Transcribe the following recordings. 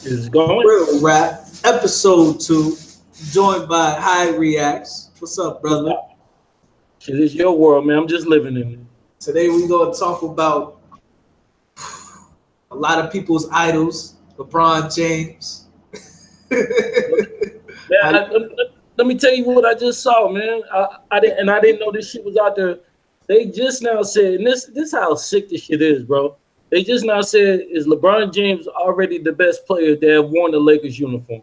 Is going. Real Rap, episode 2, joined by Hyde Reactz. What's up, brother? Shit, it's your world, man. I'm just living in it. Today we're going to talk about a lot of people's idols, LeBron James. Let me tell you what I just saw, man. I didn't know this shit was out there. They just now said, and this how sick this shit is, bro. They just now said, is LeBron James already the best player that have worn the Lakers uniform?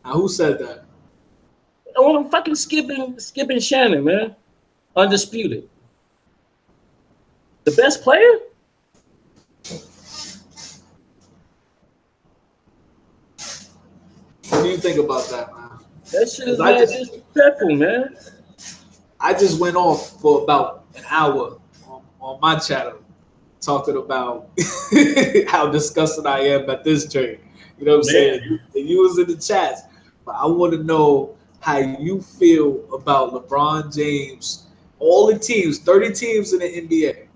Now, who said that? Oh, I'm fucking skipping Shannon, man. Undisputed. The best player? What do you think about that, man? That shit is disrespectful, man. I just went off for about an hour on my channel talking about how disgusted I am at this trade. You know what I'm saying? You was in the chats. But I want to know how you feel about LeBron James, all the teams, 30 teams in the NBA.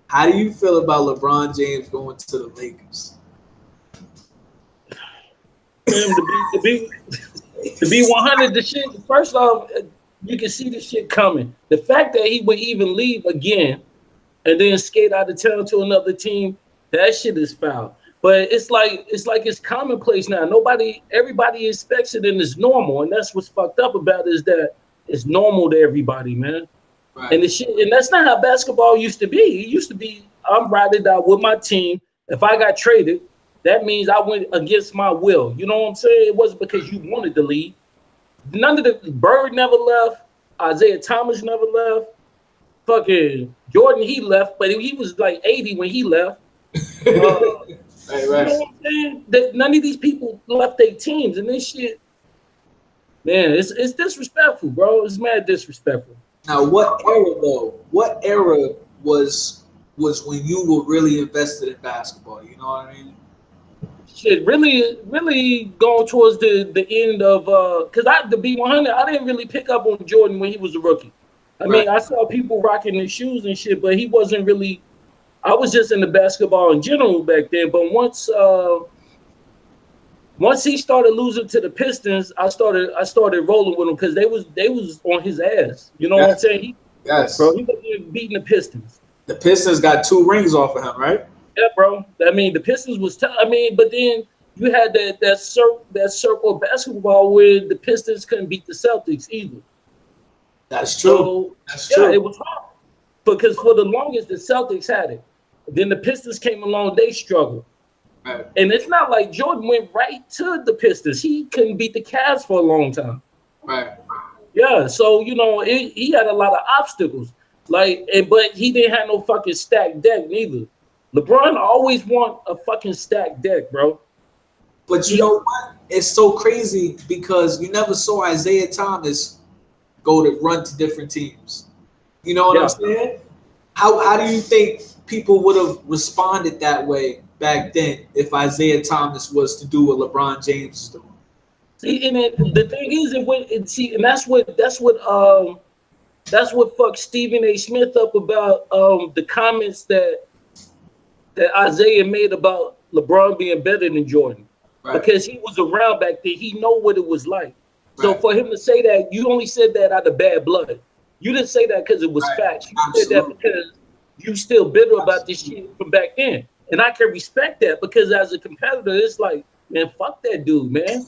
How do you feel about LeBron James going to the Lakers? To be 100, the shit, first off, you can see this shit coming. The fact that he would even leave again and then skate out of town to another team, that shit is foul. But it's like it's commonplace now. Everybody expects it and it's normal. And that's what's fucked up about it, is that it's normal to everybody, man. Right. And the shit, and that's not how basketball used to be. It used to be, I'm riding out with my team. If I got traded, that means I went against my will. You know what I'm saying? It wasn't because you wanted to leave. None of the Bird never left. Isaiah Thomas never left. Fucking Jordan, he left, but he was like 80 when he left. Right. You know what I'm saying? None of these people left their teams, and this shit, man, it's disrespectful, bro. It's mad disrespectful. Now, what era though? What era was when you were really invested in basketball? You know what I mean? Shit, really going towards the end of because to be 100, I didn't really pick up on Jordan when he was a rookie. I mean, I saw people rocking his shoes and shit, but he wasn't really. I was just into basketball in general back then. But once he started losing to the Pistons, I started rolling with him because they was on his ass. You know what I'm saying? Yes, bro. He was beating the Pistons. The Pistons got 2 rings off of him, right? Yeah, bro. I mean, the Pistons was tough. I mean, but then you had that circle of basketball where the Pistons couldn't beat the Celtics either. That's true. So, that's true. It was hard because for the longest the Celtics had it. Then the Pistons came along, they struggled. Right. And it's not like Jordan went right to the Pistons. He couldn't beat the Cavs for a long time. Right. Yeah, so, you know, he had a lot of obstacles. But he didn't have no fucking stacked deck neither. LeBron always want a fucking stacked deck, bro. But you know what? It's so crazy because you never saw Isaiah Thomas go to run to different teams. You know what I'm saying? How do you think people would have responded that way back then if Isaiah Thomas was to do what LeBron James is doing? See, and the thing is, and that's what fucked Stephen A. Smith up about the comments that Isaiah made about LeBron being better than Jordan. Right. Because he was around back then. He know what it was like. So for him to say that, you only said that out of bad blood. You didn't say that because it was facts. You said that because you still bitter about this shit from back then. And I can respect that because as a competitor, it's like, man, fuck that dude, man.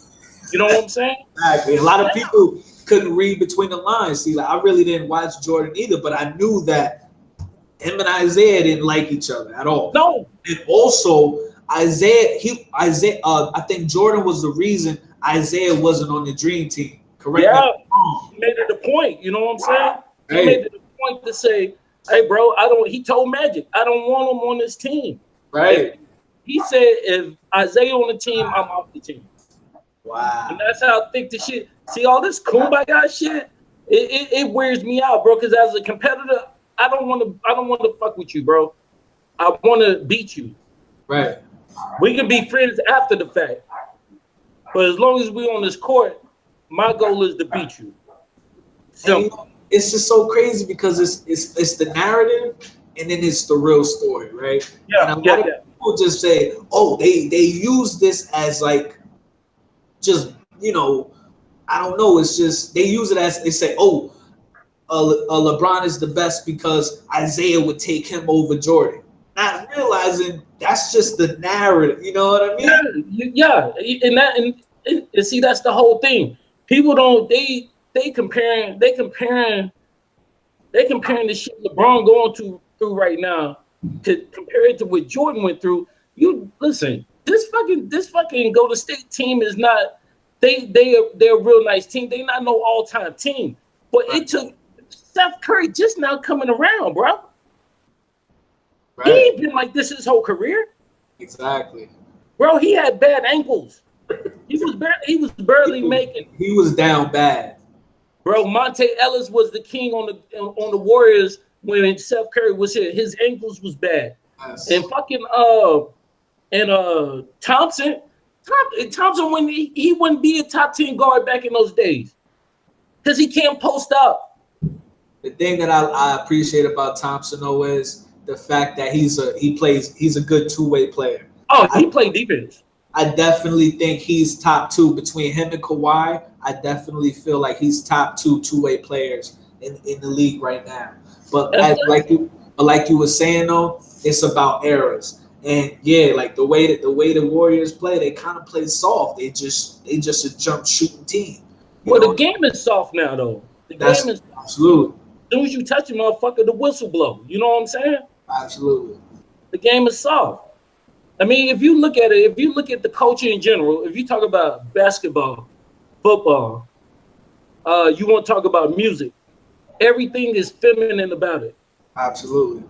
You know what I'm saying? Exactly. A lot of people couldn't read between the lines. See, like, I really didn't watch Jordan either, but I knew that him and Isaiah didn't like each other at all. No. And also, I think Jordan was the reason Isaiah wasn't on the Dream Team. Correct? Yeah, he made it a point. You know what I'm saying? He made it a point to say, hey, bro, he told Magic, I don't want him on this team. Right. He said, if Isaiah on the team, I'm off the team. Wow. And that's how thick the shit. See, all this kumbaya shit, it wears me out, bro. Because as a competitor, I don't want to fuck with you, bro. I want to beat you. Right. We can be friends after the fact. But as long as we're on this court, my goal is to beat you. So it's just so crazy because it's the narrative and then it's the real story, right? Yeah, and a people just say, oh, they use this as like, just, you know, I don't know. It's just, they use it as, they say, oh, LeBron is the best because Isaiah would take him over Jordan. Not realizing that's just the narrative. You know what I mean? Yeah. And see, that's the whole thing. People don't, they comparing the shit LeBron going through right now to compare it to what Jordan went through. You listen, this fucking Golden State team is not, they're a real nice team. They not no all-time team. But it took Steph Curry just now coming around, bro. Right. He ain't been like this his whole career. Exactly. Bro, he had bad ankles. He was barely making. He was down bad. Bro, Monte Ellis was the king on the Warriors when Steph Curry was here. His ankles was bad. Yes. And fucking Thompson when he wouldn't be a top 10 guard back in those days. Because he can't post up. The thing that I appreciate about Thompson though is the fact that he's a good two-way player. Oh, he played defense. I definitely think he's top two between him and Kawhi. I definitely feel like he's top two-way players in the league right now. But like you were saying though, it's about eras. And yeah, like the way the Warriors play, they kind of play soft. They just a jump shooting team. Well, the game is soft now though. The game is absolutely. As soon as you touch a motherfucker, the whistle blow. You know what I'm saying? Absolutely. The game is soft. I mean, if you look at it, if you look at the culture in general, if you talk about basketball, football, you want to talk about music, everything is feminine about it. Absolutely.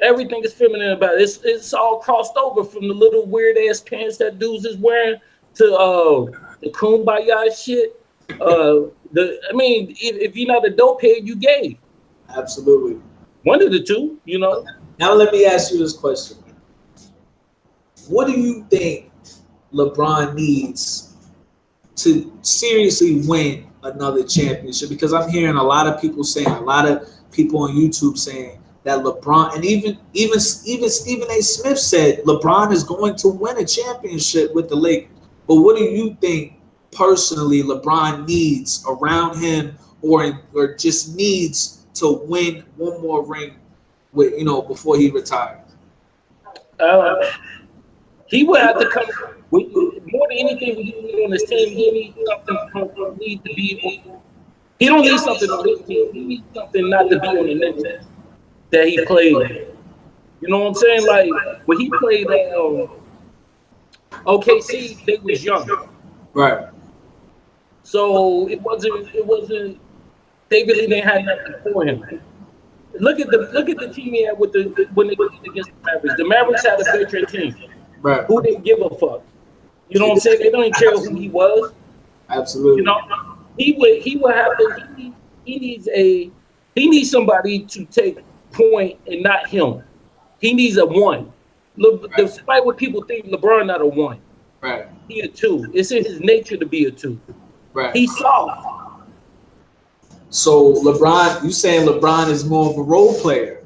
Everything is feminine about it. It's all crossed over from the little weird ass pants that dudes is wearing to the kumbaya shit. If you're not a dope head, you gay. Absolutely. One of the two, you know. Now let me ask you this question. What do you think LeBron needs to seriously win another championship? Because I'm hearing a lot of people saying, a lot of people on YouTube saying that LeBron, and even Stephen A. Smith said LeBron is going to win a championship with the Lakers. But what do you think personally LeBron needs around him, or just needs to win one more ring with, before he retires? He would have to come with, more than anything we need on his team. He needs something to be. He don't need something on his team. He needs something not to be on the next team that he played. You know what I'm saying? Like when he played OKC, they was young, right? So it wasn't. They really didn't have nothing for him. Look at the team he had when they went against the Mavericks. The Mavericks had a veteran team. Right. Who didn't give a fuck. You know what I'm saying? They don't even care who he was. Absolutely. You know, he would have to. He needs somebody to take point and not him. He needs a one. Look, despite what people think, LeBron not a one. Right. He a two. It's in his nature to be a two. Right. He's soft. So LeBron, you saying LeBron is more of a role player?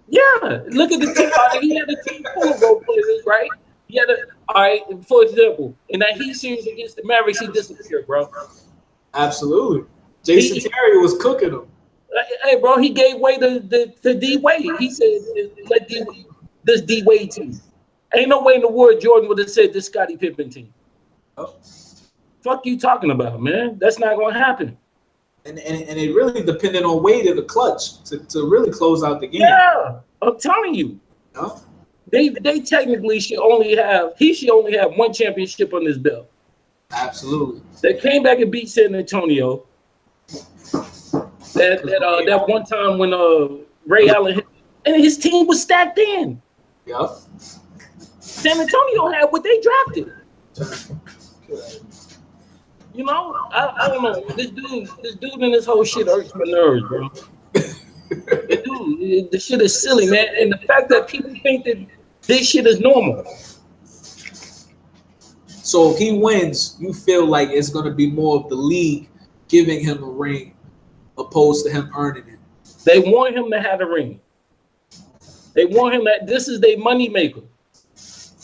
Yeah, look at the team. He had a team full of role players, right? He had all right, for example, in that Heat series against the Mavericks, he disappeared, bro. Absolutely. Jason Terry was cooking him. Hey, bro, he gave way to D Wade. He said, "Let this D Wade team." Ain't no way in the world Jordan would have said this Scottie Pippen team. Oh. Fuck you talking about, man? That's not gonna happen. And it really depended on Wade in the clutch to really close out the game. Yeah, I'm telling you. No? They technically should only have one championship on his belt. Absolutely. They came back and beat San Antonio. That one time when Ray Allen hit, and his team was stacked in. Yep. San Antonio had what they drafted. You know, I don't know. This dude and this whole shit irks my nerves, bro. Dude, this shit is silly, man. And the fact that people think that this shit is normal. So if he wins, you feel like it's going to be more of the league giving him a ring opposed to him earning it. They want him to have a ring. They want him that this is their money maker.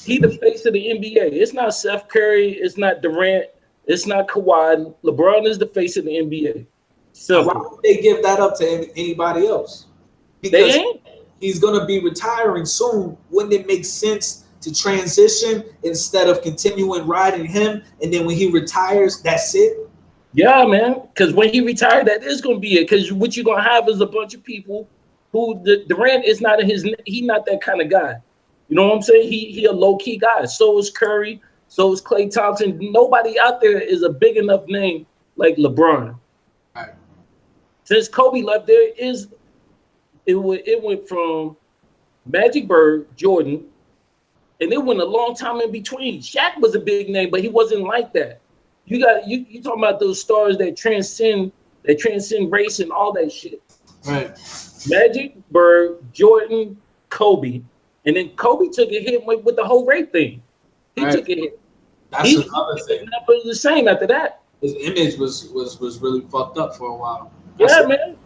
He the face of the NBA. It's not Steph Curry. It's not Durant. It's not Kawhi. LeBron is the face of the NBA. So why Simple. would they give that up to anybody else? They Because ain't. he's going to be retiring soon. Wouldn't it make sense to transition instead of continuing riding him? And then when he retires, that's it? Yeah, man. Because when he retired, that is going to be it. Because what you're going to have is a bunch of people who Durant is not he's not that kind of guy. You know what I'm saying? He a low key guy. So is Curry. So is Klay Thompson. Nobody out there is a big enough name like LeBron. Right. Since Kobe left, it went from Magic Bird, Jordan, and it went a long time in between. Shaq was a big name, but he wasn't like that. You talking about those stars that transcend race and all that shit. Right. Magic, Bird, Jordan, Kobe, and then Kobe took a hit with the whole rape thing. He took a hit. That's another thing. Never the same after that. His image was really fucked up for a while. Man.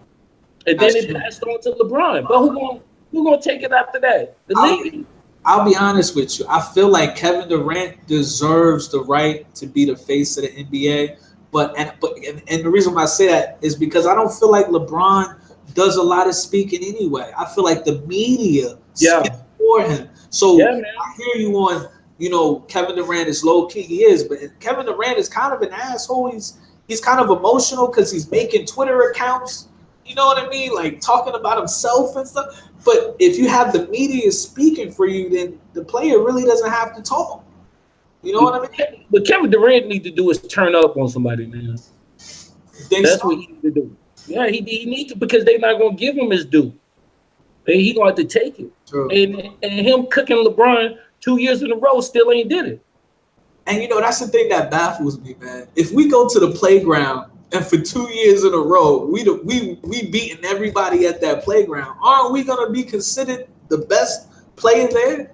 And then it passed on to LeBron. But who gonna take it after that? The league. I'll be honest with you. I feel like Kevin Durant deserves the right to be the face of the NBA. But the reason why I say that is because I don't feel like LeBron does a lot of speaking anyway. I feel like the media speaks for him. So I hear you on, Kevin Durant is low key. He is, but Kevin Durant is kind of an asshole. He's kind of emotional because he's making Twitter accounts. You know what I mean? Like talking about himself and stuff. But if you have the media speaking for you, then the player really doesn't have to talk. You know what I mean? What Kevin Durant need to do is turn up on somebody, man. That's what he need to do. Yeah, he needs to, because they're not gonna give him his due. He gonna have to take it. True. And him cooking LeBron 2 years in a row still ain't did it. And that's the thing that baffles me, man. If we go to the playground and for 2 years in a row we beating everybody at that playground, aren't we gonna be considered the best player there?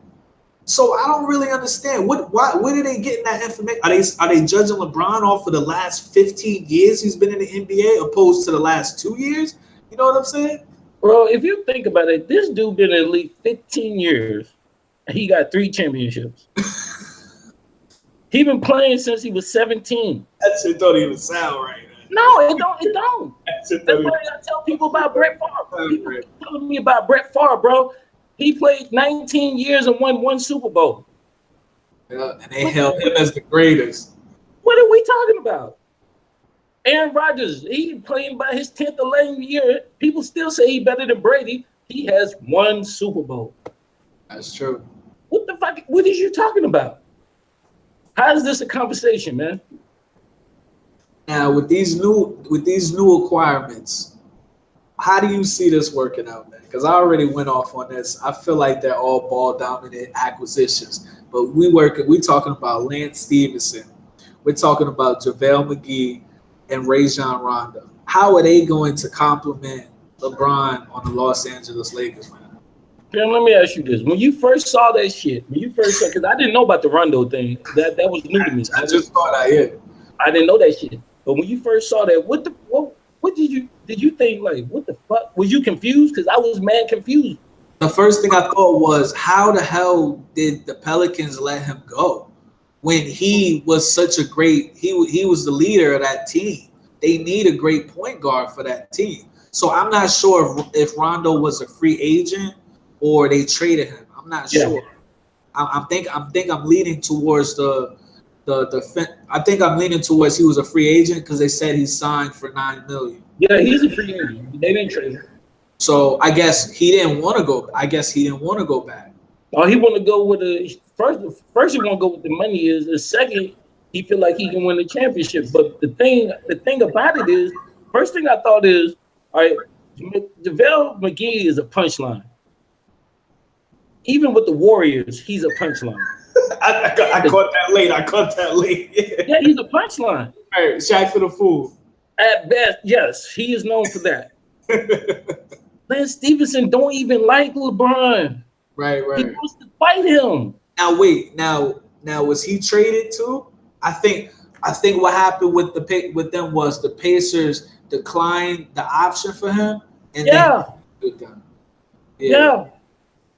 So I don't really understand where are they getting that information? Are they judging LeBron off of the last 15 years he's been in the NBA opposed to the last 2 years? You know what I'm saying? Bro, if you think about it, this dude been in the league 15 years and he got 3 championships. He been playing since he was 17. That shit don't even sound right. No, it don't. That's why I tell people about Brett Favre. People keep telling me about Brett Favre, bro. He played 19 years and won 1 Super Bowl. Yeah, and they held him as the greatest. What are we talking about? Aaron Rodgers, he playing by his 10th or 11th year. People still say he's better than Brady. He has 1 Super Bowl. That's true. What the fuck? What is you talking about? How is this a conversation, man? Now with these new acquirements, how do you see this working out, man? Because I already went off on this. I feel like they're all ball dominant acquisitions. But we're talking about Lance Stevenson. We're talking about JaVale McGee and Rajon Rondo. How are they going to complement LeBron on the Los Angeles Lakers, man? Pam, let me ask you this. When you first saw that shit, because I didn't know about the Rondo thing. That was new to me. I just thought I did. I didn't know that shit. But when you first saw that, what did you think, like, what the fuck? Was you confused? Because I was mad confused. The first thing I thought was, how the hell did the Pelicans let him go when he was such a great, he was the leader of that team. They need a great point guard for that team. So I'm not sure if Rondo was a free agent or they traded him. I'm not sure. I think I'm leaning towards I think I'm leaning towards he was a free agent because they said he signed for $9 million. Yeah, he's a free agent. They didn't trade him. So I guess he didn't want to go. Back. Oh, he want to go with first he want to go with the money. Is the second he feel like he can win the championship. But the thing about it is, first thing I thought is, all right, JaVale McGee is a punchline. Even with the Warriors, he's a punchline. I caught that late. Yeah, he's a punchline. Right, Shaq for the fool. At best, yes, he is known for that. Lance Stevenson don't even like LeBron. Right. He wants to fight him. Now wait, now was he traded too? I think what happened with them was the Pacers declined the option for him. And Yeah.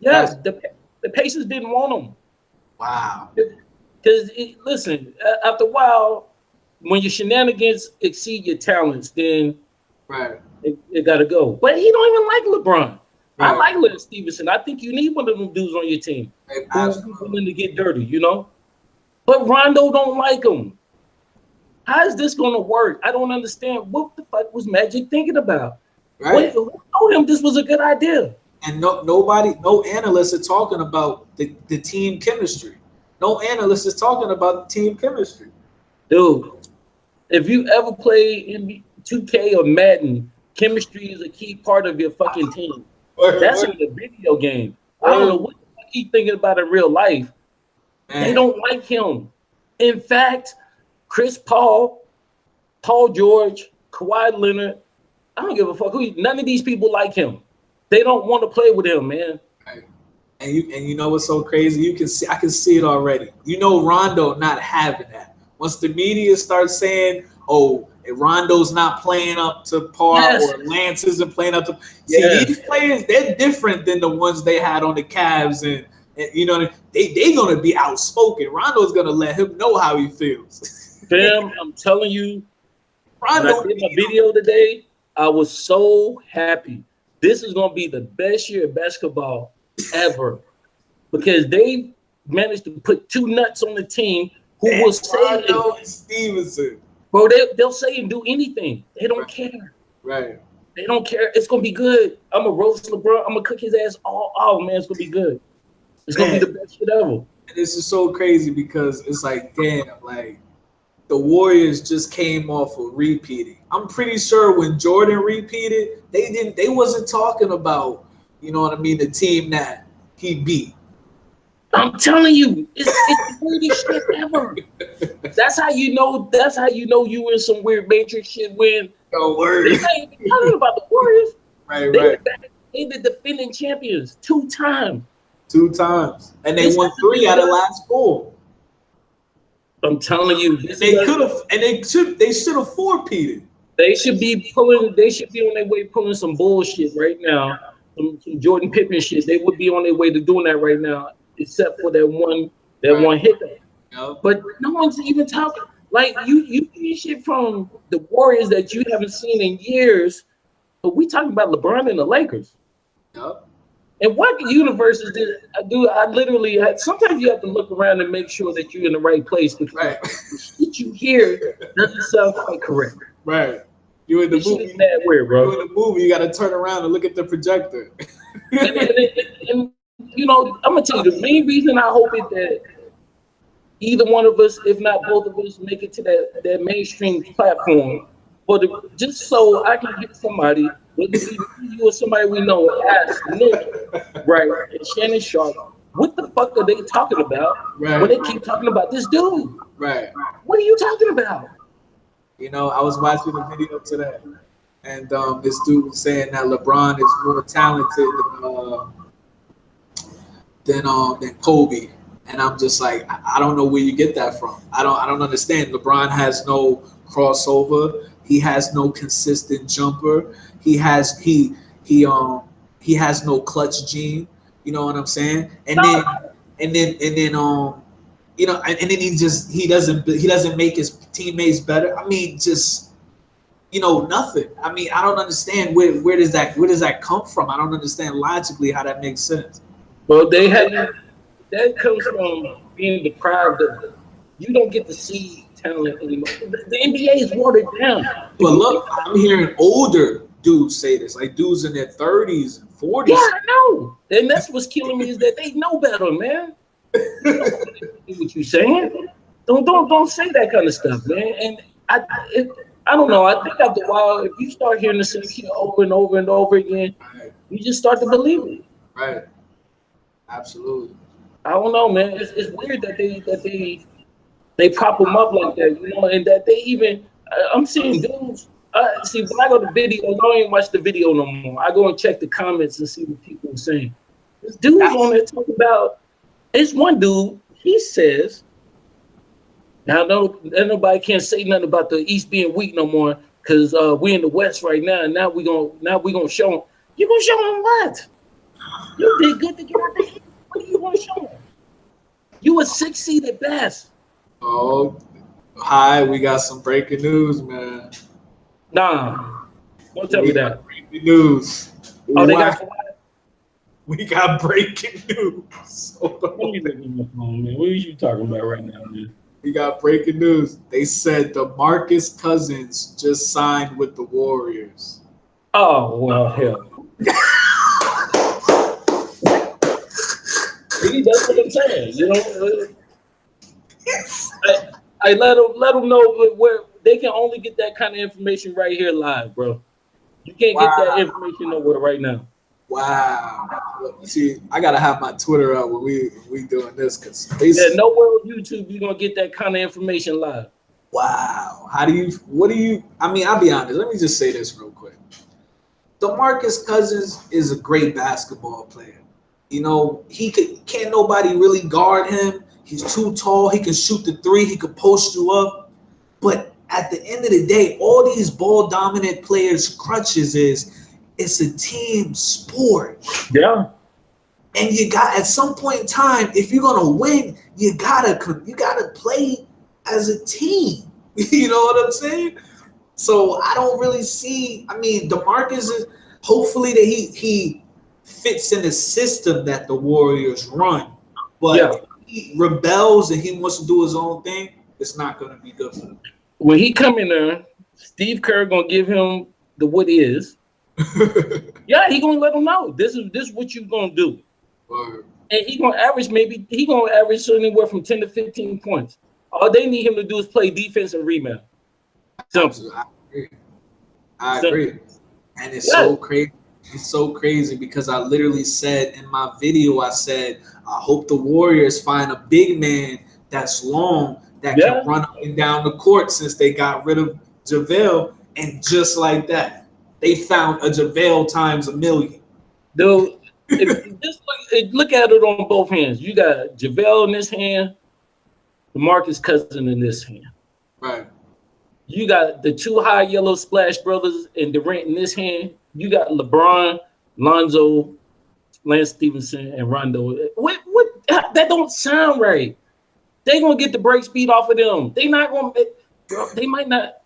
The Pacers didn't want him. Wow. Because listen, after a while, when your shenanigans exceed your talents, then Right. it got to go. But he don't even like LeBron. I Right. like Lance Stevenson. I think you need one of them dudes on your team who's willing to get dirty, you know. But Rondo don't like him. How is this going to work? I don't understand. What the fuck was Magic thinking about? Right. Who told him this was a good idea? And no analysts are talking about the team chemistry. No analyst is talking about the team chemistry. Dude, if you ever play in 2K or Madden, chemistry is a key part of your fucking team. That's in the video game. I don't know what the fuck he's thinking about in real life. Man. They don't like him. In fact, Chris Paul, Paul George, Kawhi Leonard, I don't give a fuck who. None of these people like him. They don't want to play with him, man. Right. And you know what's so crazy? I can see it already. You know Rondo not having that. Once the media starts saying, "Oh, Rondo's not playing up to par," or Lance isn't playing up to. See, these players, they're different than the ones they had on the Cavs, and you know they gonna be outspoken. Rondo's gonna let him know how he feels. Fam, I'm telling you, Rondo. when I did my video today, I was so happy. This is gonna be the best year of basketball ever because they managed to put two nuts on the team who will say Stevenson. Bro, they'll say and do anything. They don't care. Right. They don't care. It's gonna be good. I'm gonna roast LeBron. I'm gonna cook his ass all man. It's gonna be good. It's gonna be the best shit ever. And this is so crazy because it's like, damn, like the Warriors just came off of repeating. I'm pretty sure when Jordan repeated, they wasn't talking about, you know what I mean, the team that he beat. I'm telling you, it's the weirdest shit ever. That's how you know. That's how you know you in some weird Matrix shit. When no worries, they ain't even talking about the Warriors. Right. They the defending champions 2 times. 2 times, and they won 3 out of the last 4. I'm telling you, they could have, and they should have 4-peated. They should be pulling. They should be on their way pulling some bullshit right now. Some Jordan Pippen shit. They would be on their way to doing that right now, except for that one hiccup. Yep. But no one's even talking. Like you see shit from the Warriors that you haven't seen in years. But we talking about LeBron and the Lakers. Yep. And what universes did I do? I literally sometimes you have to look around and make sure that you're in the right place because the shit you hear doesn't sound quite correct. Right. You in the movie. That weird, bro. You in the movie, you got to turn around and look at the projector. and you know, I'm gonna tell you the main reason I hope it that either one of us, if not both of us, make it to that mainstream platform, just so I can get somebody, whether you or somebody we know, ask Nick, right, and Shannon Sharp, what the fuck are they talking about when they keep talking about this dude? Right. What are you talking about? You know, I was watching a video today, and this dude was saying that LeBron is more talented than Kobe, and I'm just like, I don't know where you get that from. I don't understand. LeBron has no crossover. He has no consistent jumper. He has no clutch gene. You know what I'm saying? And then you know, and then he doesn't make his teammates better. I mean, just, you know, nothing. I mean, I don't understand where does that come from? I don't understand logically how that makes sense. Well, that comes from being deprived of it. You don't get to see talent anymore. The NBA is watered down. But look, I'm hearing older dudes say this, like dudes in their 30s and 40s. Yeah, I know. And that's what's killing me is that they know better, man. What you saying? Don't say that kind of stuff, man. And I don't know. I think after a while, if you start hearing the same shit over and over and over again, you just start to believe it. Right. Absolutely. I don't know, man. It's weird that they prop them up like that, you know, and that they even. I'm seeing dudes. See, when I go to videos, I don't even watch the video no more. I go and check the comments and see what people are saying. This dude's on there talking about. It's one dude. He says, "Now, nobody can't say nothing about the East being weak no more because we in the West right now. And now we gonna show them. You gonna show them what? You did good to get out the East. What do you want to show them? You a 6 seed at best. Oh, hi, we got some breaking news, man. Nah, don't tell me that. Breaking news. Oh, they got Kawhi. We got breaking news. Let me look at my phone, man. What are you talking about right now, man? We got breaking news. They said DeMarcus Cousins just signed with the Warriors. Oh, well, hell. See, that's what I'm saying. You know, I let them know where they can only get that kind of information right here live, bro. You can't get that information nowhere right now. Wow. See, I gotta have my Twitter up when we doing this because nowhere on YouTube you're gonna get that kind of information live. Wow. What do you I mean, I'll be honest. Let me just say this real quick. DeMarcus Cousins is a great basketball player. You know, can't nobody really guard him. He's too tall. He can shoot the three. He could post you up. But at the end of the day, all these ball dominant players' crutches is it's a team sport. Yeah. And you got at some point in time, if you're gonna win, you gotta play as a team. You know what I'm saying? So I don't really see. I mean, DeMarcus is hopefully that he fits in the system that the Warriors run. But if he rebels and he wants to do his own thing, it's not gonna be good for him. When he come in there, Steve Kerr gonna give him the what is. Yeah, he gonna let him know this is what you gonna do. Word. And he gonna average anywhere from 10 to 15 points. All they need him to do is play defense and rebound. Simple. I agree. And it's so crazy. It's so crazy because I literally said in my video, I said, I hope the Warriors find a big man that's long that can run up and down the court since they got rid of JaVale. And just like that, they found a JaVale times a million. Dude, just look at it on both hands. You got JaVale in this hand, DeMarcus Cousins in this hand. Right. You got the two high yellow splash brothers and Durant in this hand. You got LeBron, Lonzo, Lance Stevenson, and Rondo. What? That don't sound right. They gonna get the break speed off of them. They not gonna. They might not.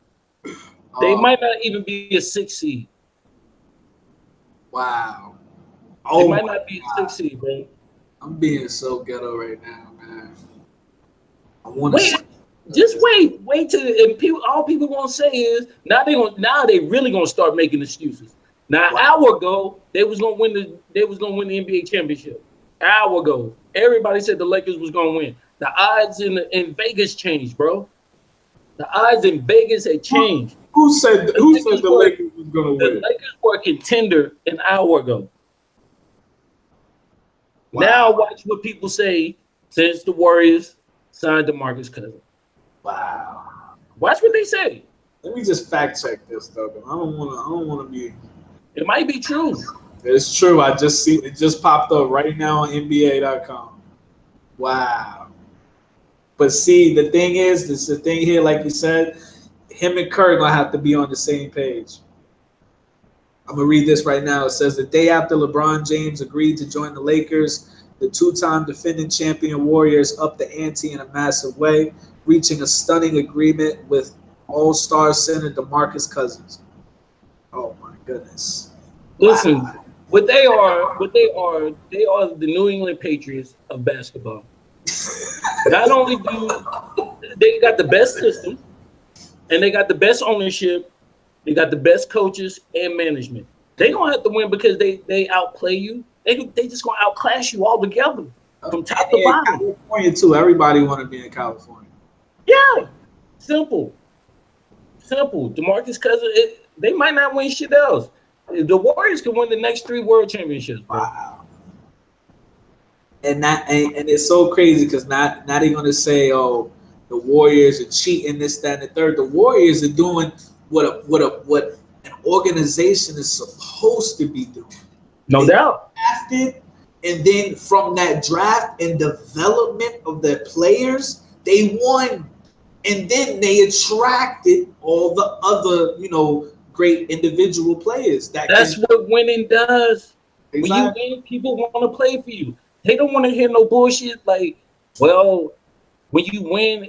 They might not even be a 6 seed. Wow. They might not be a 6 seed, bro. I'm being so ghetto right now, man. I want to wait till all people gonna say is now they really gonna start making excuses. Now, an hour ago, they was gonna win the NBA championship. An hour ago, everybody said the Lakers was gonna win. The odds in Vegas changed, bro. The odds in Vegas had changed. Who said the Lakers was gonna win? The Lakers were a contender an hour ago. Wow. Now watch what people say since the Warriors signed DeMarcus Cousins. Wow. Watch what they say. Let me just fact check this though. I don't wanna be. It might be true. It's true. I just see it just popped up right now on NBA.com. Wow. But see, the thing is, this the thing here, like you said, him and Kerr gonna have to be on the same page. I'm gonna read this right now. It says the day after LeBron James agreed to join the Lakers, the two-time defending champion Warriors upped the ante in a massive way, reaching a stunning agreement with All-Star center DeMarcus Cousins. Oh my goodness! Listen, what they are the New England Patriots of basketball. Not only do they got the best system, and they got the best ownership, they got the best coaches and management. They don't have to win because they outplay you. They just gonna outclass you all together from top to bottom. California too. Everybody want to be in California. Yeah, simple. DeMarcus Cousins. They might not win shit else. The Warriors can win the next 3 world championships. Bro. Wow. And it's so crazy because now they're gonna say, oh, the Warriors are cheating, this, that, and the third. The Warriors are doing what an organization is supposed to be doing. No doubt. Drafted, and then from that draft and development of their players, they won. And then they attracted all the other, great individual players. That's what winning does. Exactly. When you win, people want to play for you. They don't want to hear no bullshit like Well, when you win,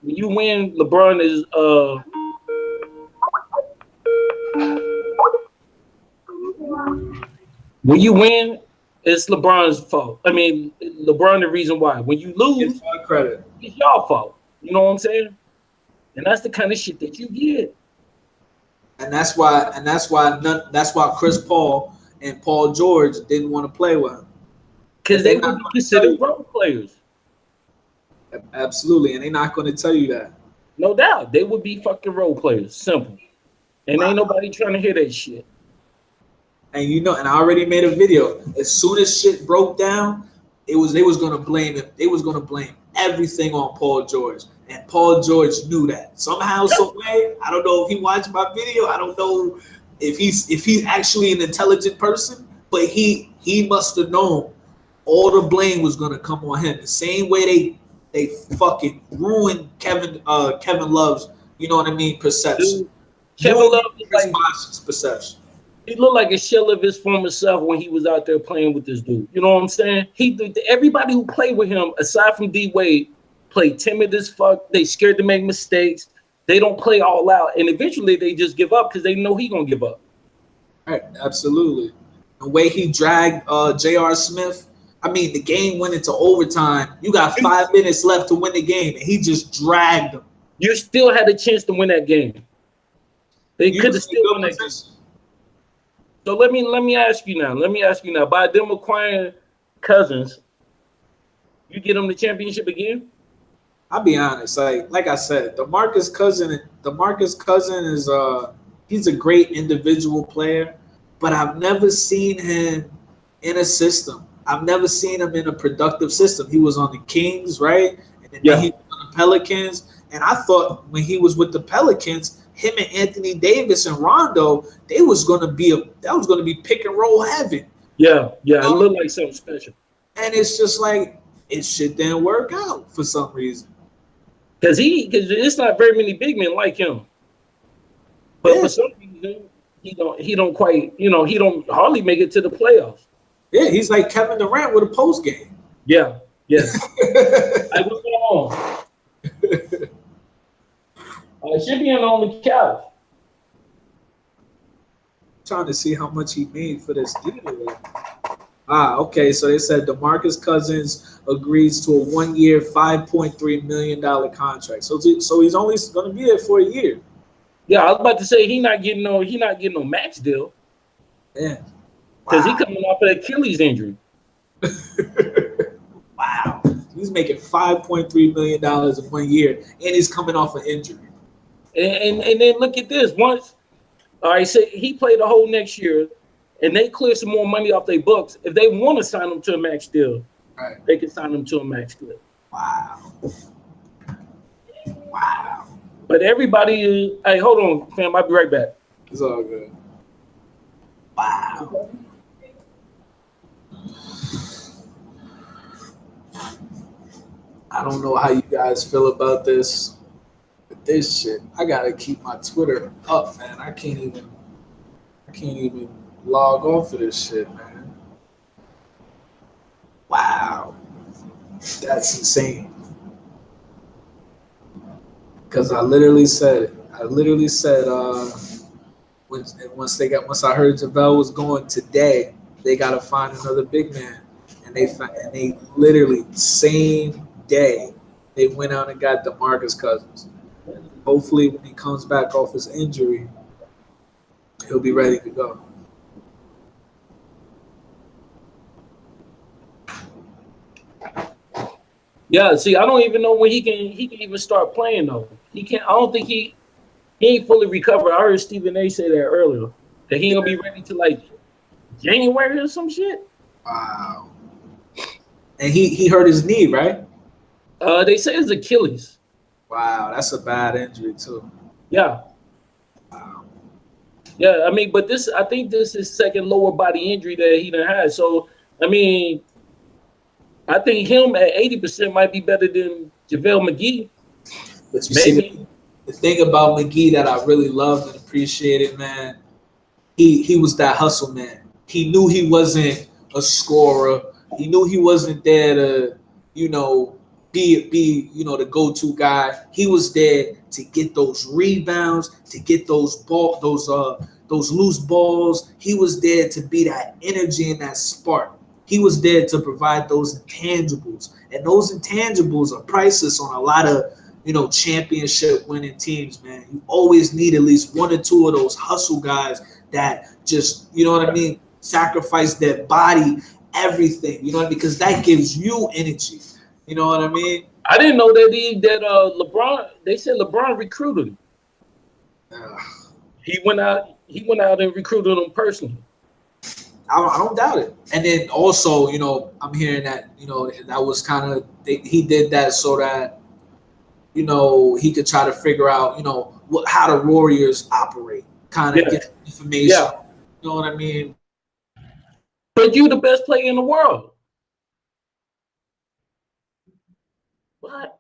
LeBron is when you win, it's LeBron's fault. I mean, LeBron the reason why. When you lose, credit. It's y'all fault. You know what I'm saying? And that's the kind of shit that you get. And that's why Chris Paul and Paul George didn't want to play with him. Because they would be considered role players. Absolutely, and they're not going to tell you that. No doubt. They would be fucking role players. Simple. And ain't nobody trying to hear that shit. And you know, and I already made a video. As soon as shit broke down, they was gonna blame it. They was gonna blame everything on Paul George. And Paul George knew that. Somehow, some way, I don't know if he watched my video. I don't know if he's actually an intelligent person, but he must have known all the blame was gonna come on him. The same way they fucking ruined Kevin Love's, you know what I mean, perception. Dude, Kevin Love is like perception. He looked like a shell of his former self when he was out there playing with this dude. You know what I'm saying? Everybody who played with him, aside from D Wade, played timid as fuck. They scared to make mistakes. They don't play all out, and eventually they just give up because they know he gonna give up. Right, absolutely. The way he dragged J.R. Smith. I mean, the game went into overtime. You got 5 minutes left to win the game, and he just dragged them. You still had a chance to win that game. They could have still won that game. So let me ask you now. By them acquiring Cousins, you get them the championship again? I'll be honest. Like I said, DeMarcus Cousins is he's a great individual player, but I've never seen him in a system. I've never seen him in a productive system. He was on the Kings, right? And then he was on the Pelicans. And I thought when he was with the Pelicans, him and Anthony Davis and Rondo, that was gonna be pick and roll heaven. Yeah, it looked like something special. And it's just like it shit didn't work out for some reason. Because it's not very many big men like him. But for some reason, he don't quite, he don't hardly make it to the playoffs. Yeah, he's like Kevin Durant with a post game. Yeah. What's going on? I should be on the couch. Trying to see how much he made for this deal. Okay. So they said DeMarcus Cousins agrees to a 1-year, $5.3 million contract. So he's only going to be there for a year. Yeah, I was about to say he not getting no max deal. Yeah. Because he coming off an Achilles injury. Wow. He's making $5.3 million in 1 year, and he's coming off an injury. And then look at this. Say he played the whole next year, and they clear some more money off their books. If they want to sign him to a max deal, they can sign him to a max deal. Wow. But everybody is. Hey, hold on, fam. I'll be right back. It's all good. Wow. I don't know how you guys feel about this. But this shit, I gotta keep my Twitter up, man. I can't even log off of this shit, man. Wow. That's insane. Because I literally said once I heard JaVale was going today, they gotta find another big man. And they literally same day they went out and got DeMarcus Cousins. Hopefully when he comes back off his injury, he'll be ready to go. Yeah, see, I don't even know when he can even start playing though. I don't think he ain't fully recovered. I heard Stephen A say that earlier. That he ain't gonna be ready to like January or some shit. Wow. And he hurt his knee, right? They say it's Achilles. Wow, that's a bad injury too. Yeah. Wow. Yeah, I mean, but I think this is second lower body injury that he done had. So, I mean, I think him at 80% might be better than JaVale McGee. But you see, the thing about McGee that I really loved and appreciated, man, he was that hustle man. He knew he wasn't a scorer. He knew he wasn't there to, be the go-to guy. He was there to get those rebounds, to get those loose balls. He was there to be that energy and that spark. He was there to provide those intangibles, and those intangibles are priceless on a lot of championship winning teams, man. You always need at least one or two of those hustle guys that just, what I mean, sacrifice their body, everything, because that gives you energy. You know what I mean? I didn't know that LeBron. They said LeBron recruited him. He went out and recruited him personally. I don't doubt it. And then also, I'm hearing that that was kind of he did that so that he could try to figure out how the Warriors operate, kind of get information. Yeah. You know what I mean? But you the best player in the world. What?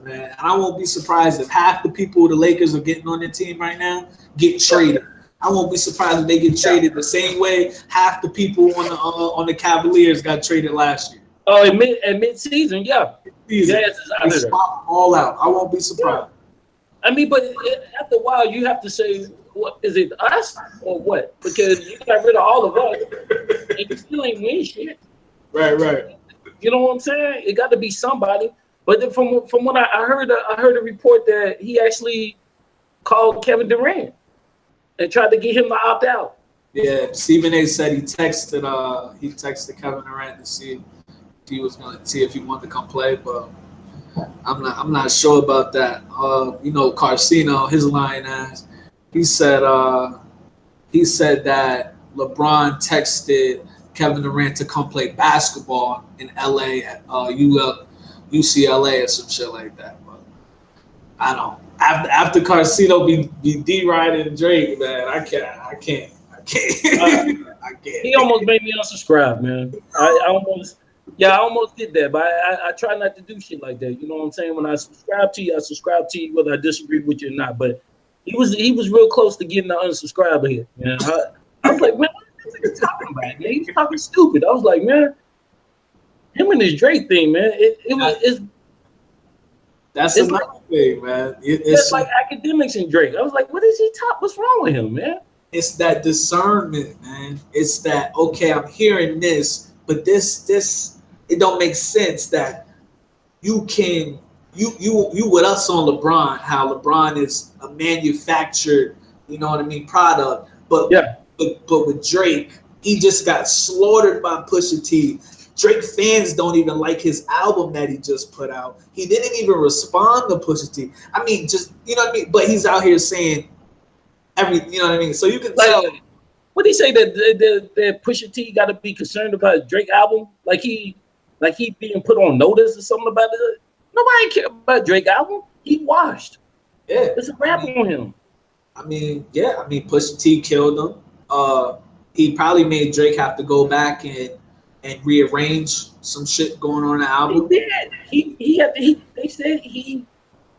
Man, and I won't be surprised if half the people the Lakers are getting on their team right now get traded. I won't be surprised if they get traded the same way half the people on the Cavaliers got traded last year. Oh, at mid-season, yeah. Yes, swap all out. I won't be surprised. Yeah. I mean, but after a while, you have to say, what is it, us or what? Because you got rid of all of us, and you still ain't win shit. Right. You know what I'm saying? It got to be somebody. But then from what I heard a report that he actually called Kevin Durant and tried to get him to opt out. Yeah, Stephen A. said he texted Kevin Durant to see if he was going to see if he wanted to come play, but I'm not sure about that. Carcino, his line ass, he said that LeBron texted Kevin Durant to come play basketball in LA at UCLA or some shit like that. But I don't. After Carcino be D-riding Drake, man, I can't. He almost made me unsubscribe, man. I almost did that, but I try not to do shit like that. You know what I'm saying? When I subscribe to you, I subscribe to you whether I disagree with you or not. But he was real close to getting the unsubscriber here, man. I was like, man, what are you talking about, man? He's talking stupid. I was like, man, him and his Drake thing, man. That's another thing, man. It's like academics and Drake. I was like, what is he talking? What's wrong with him, man? It's that discernment, man. It's that, okay, I'm hearing this, but this it don't make sense that you with us on LeBron, how LeBron is a manufactured, product. But with Drake, he just got slaughtered by Pusha T. Drake fans don't even like his album that he just put out. He didn't even respond to Pusha T. I mean, just but he's out here saying so you can tell. What did he say that Pusha T got to be concerned about Drake album? Like he being put on notice or something about it? Nobody care about Drake album. He washed. Yeah, it's a rap on him. Pusha T killed him. He probably made Drake have to go back and rearrange some shit going on in the album. He did. They said he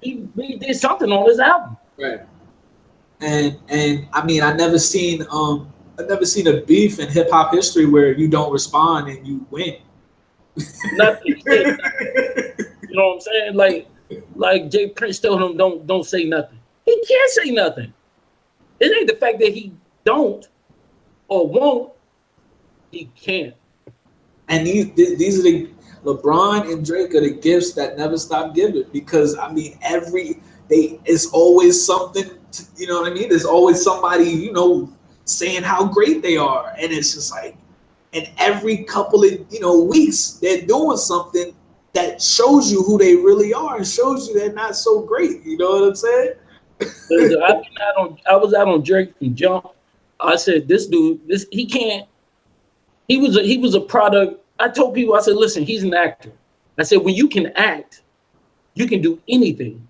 redid something on his album. Right. And I mean, I never seen a beef in hip hop history where you don't respond and you win. Nothing. You know what I'm saying? Like Jay Prince told him, don't say nothing. He can't say nothing. It ain't the fact that he don't or won't. He can't. And these are the LeBron and Drake are the gifts that never stop giving, because I mean it's always something. You know what I mean? There's always somebody saying how great they are, and it's just like, and every couple of weeks they're doing something that shows you who they really are and shows you they're not so great. You know what I'm saying? I was out on Drake from jump. I said, this dude, he can't. He was a product. I told people, I said, listen, he's an actor. I said, when you can act, you can do anything.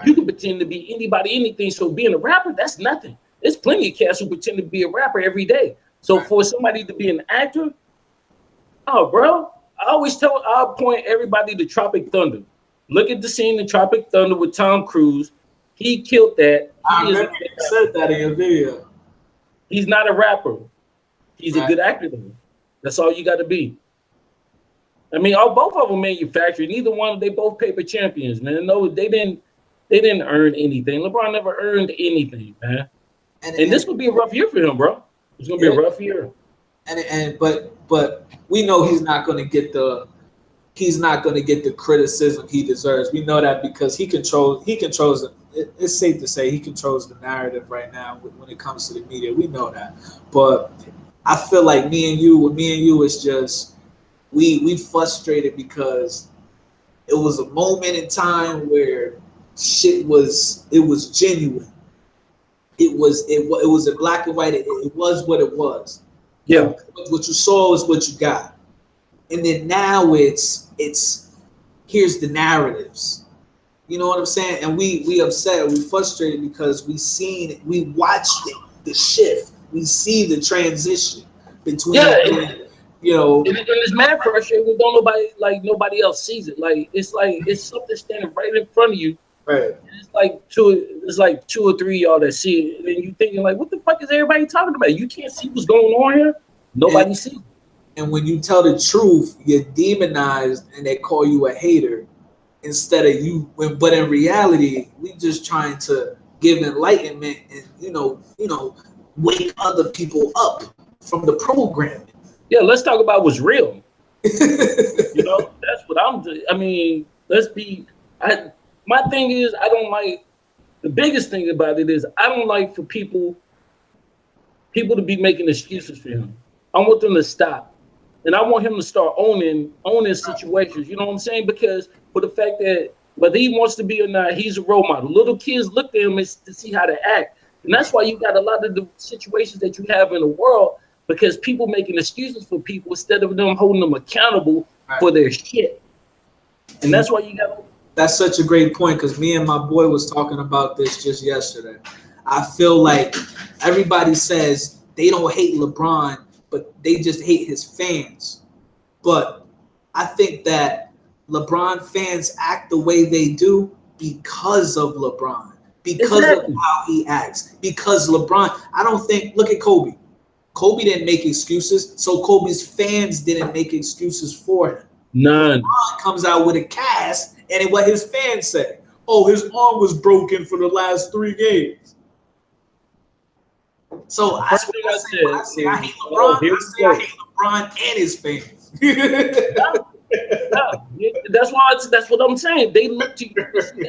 You can pretend to be anybody, anything. So being a rapper, that's nothing. There's plenty of cats who pretend to be a rapper every day. So for somebody to be an actor, oh, bro, I'll point everybody to Tropic Thunder. Look at the scene in Tropic Thunder with Tom Cruise. He killed that. I remember you said that in your video. He's not a rapper. He's a good actor, though. That's all you got to be. I mean, both of them manufactured. Neither one, they both paper champions, man. No, they didn't earn anything. LeBron never earned anything, man. And this would be a rough year for him, bro. It's gonna be a rough year. But we know he's not gonna get the criticism he deserves. We know that because he controls it's safe to say he controls the narrative right now when it comes to the media. We know that. But I feel like with me and you, it's just we frustrated because it was a moment in time where shit was genuine. It was in black and white. It was what it was. Yeah. What you saw is what you got. And then now it's here's the narratives. You know what I'm saying? And we upset, we frustrated because we watched the shift. We see the transition between you know, and it's mad frustrating. Don't nobody else sees it. It's something standing right in front of you. Right. It's like two or three of y'all that see it, and then you thinking like, what the fuck is everybody talking about? You can't see what's going on here. Nobody sees it. And when you tell the truth, you're demonized and they call you a hater instead of you. But in reality, we just trying to give enlightenment and you know wake other people up from the programming. Yeah, let's talk about what's real. You know, that's what I'm doing. I mean, my thing is, I don't like, the biggest thing about it is I don't like for people to be making excuses for him. I want them to stop. And I want him to start owning situations. You know what I'm saying? Because for the fact that whether he wants to be or not, he's a role model. Little kids look at him to see how to act. And that's why you got a lot of the situations that you have in the world, because people making excuses for people instead of them holding them accountable for their shit. And that's why you got. That's such a great point, because me and my boy was talking about this just yesterday. I feel like everybody says they don't hate LeBron, but they just hate his fans. But I think that LeBron fans act the way they do because of LeBron, because of how he acts, because LeBron. I don't think, look at Kobe. Kobe didn't make excuses, so Kobe's fans didn't make excuses for him. None. LeBron comes out with a cast, and what his fans say, oh, his arm was broken for the last 3 games. So I say I hate LeBron. I hate LeBron and his fans. That's what I'm saying. They look to you to see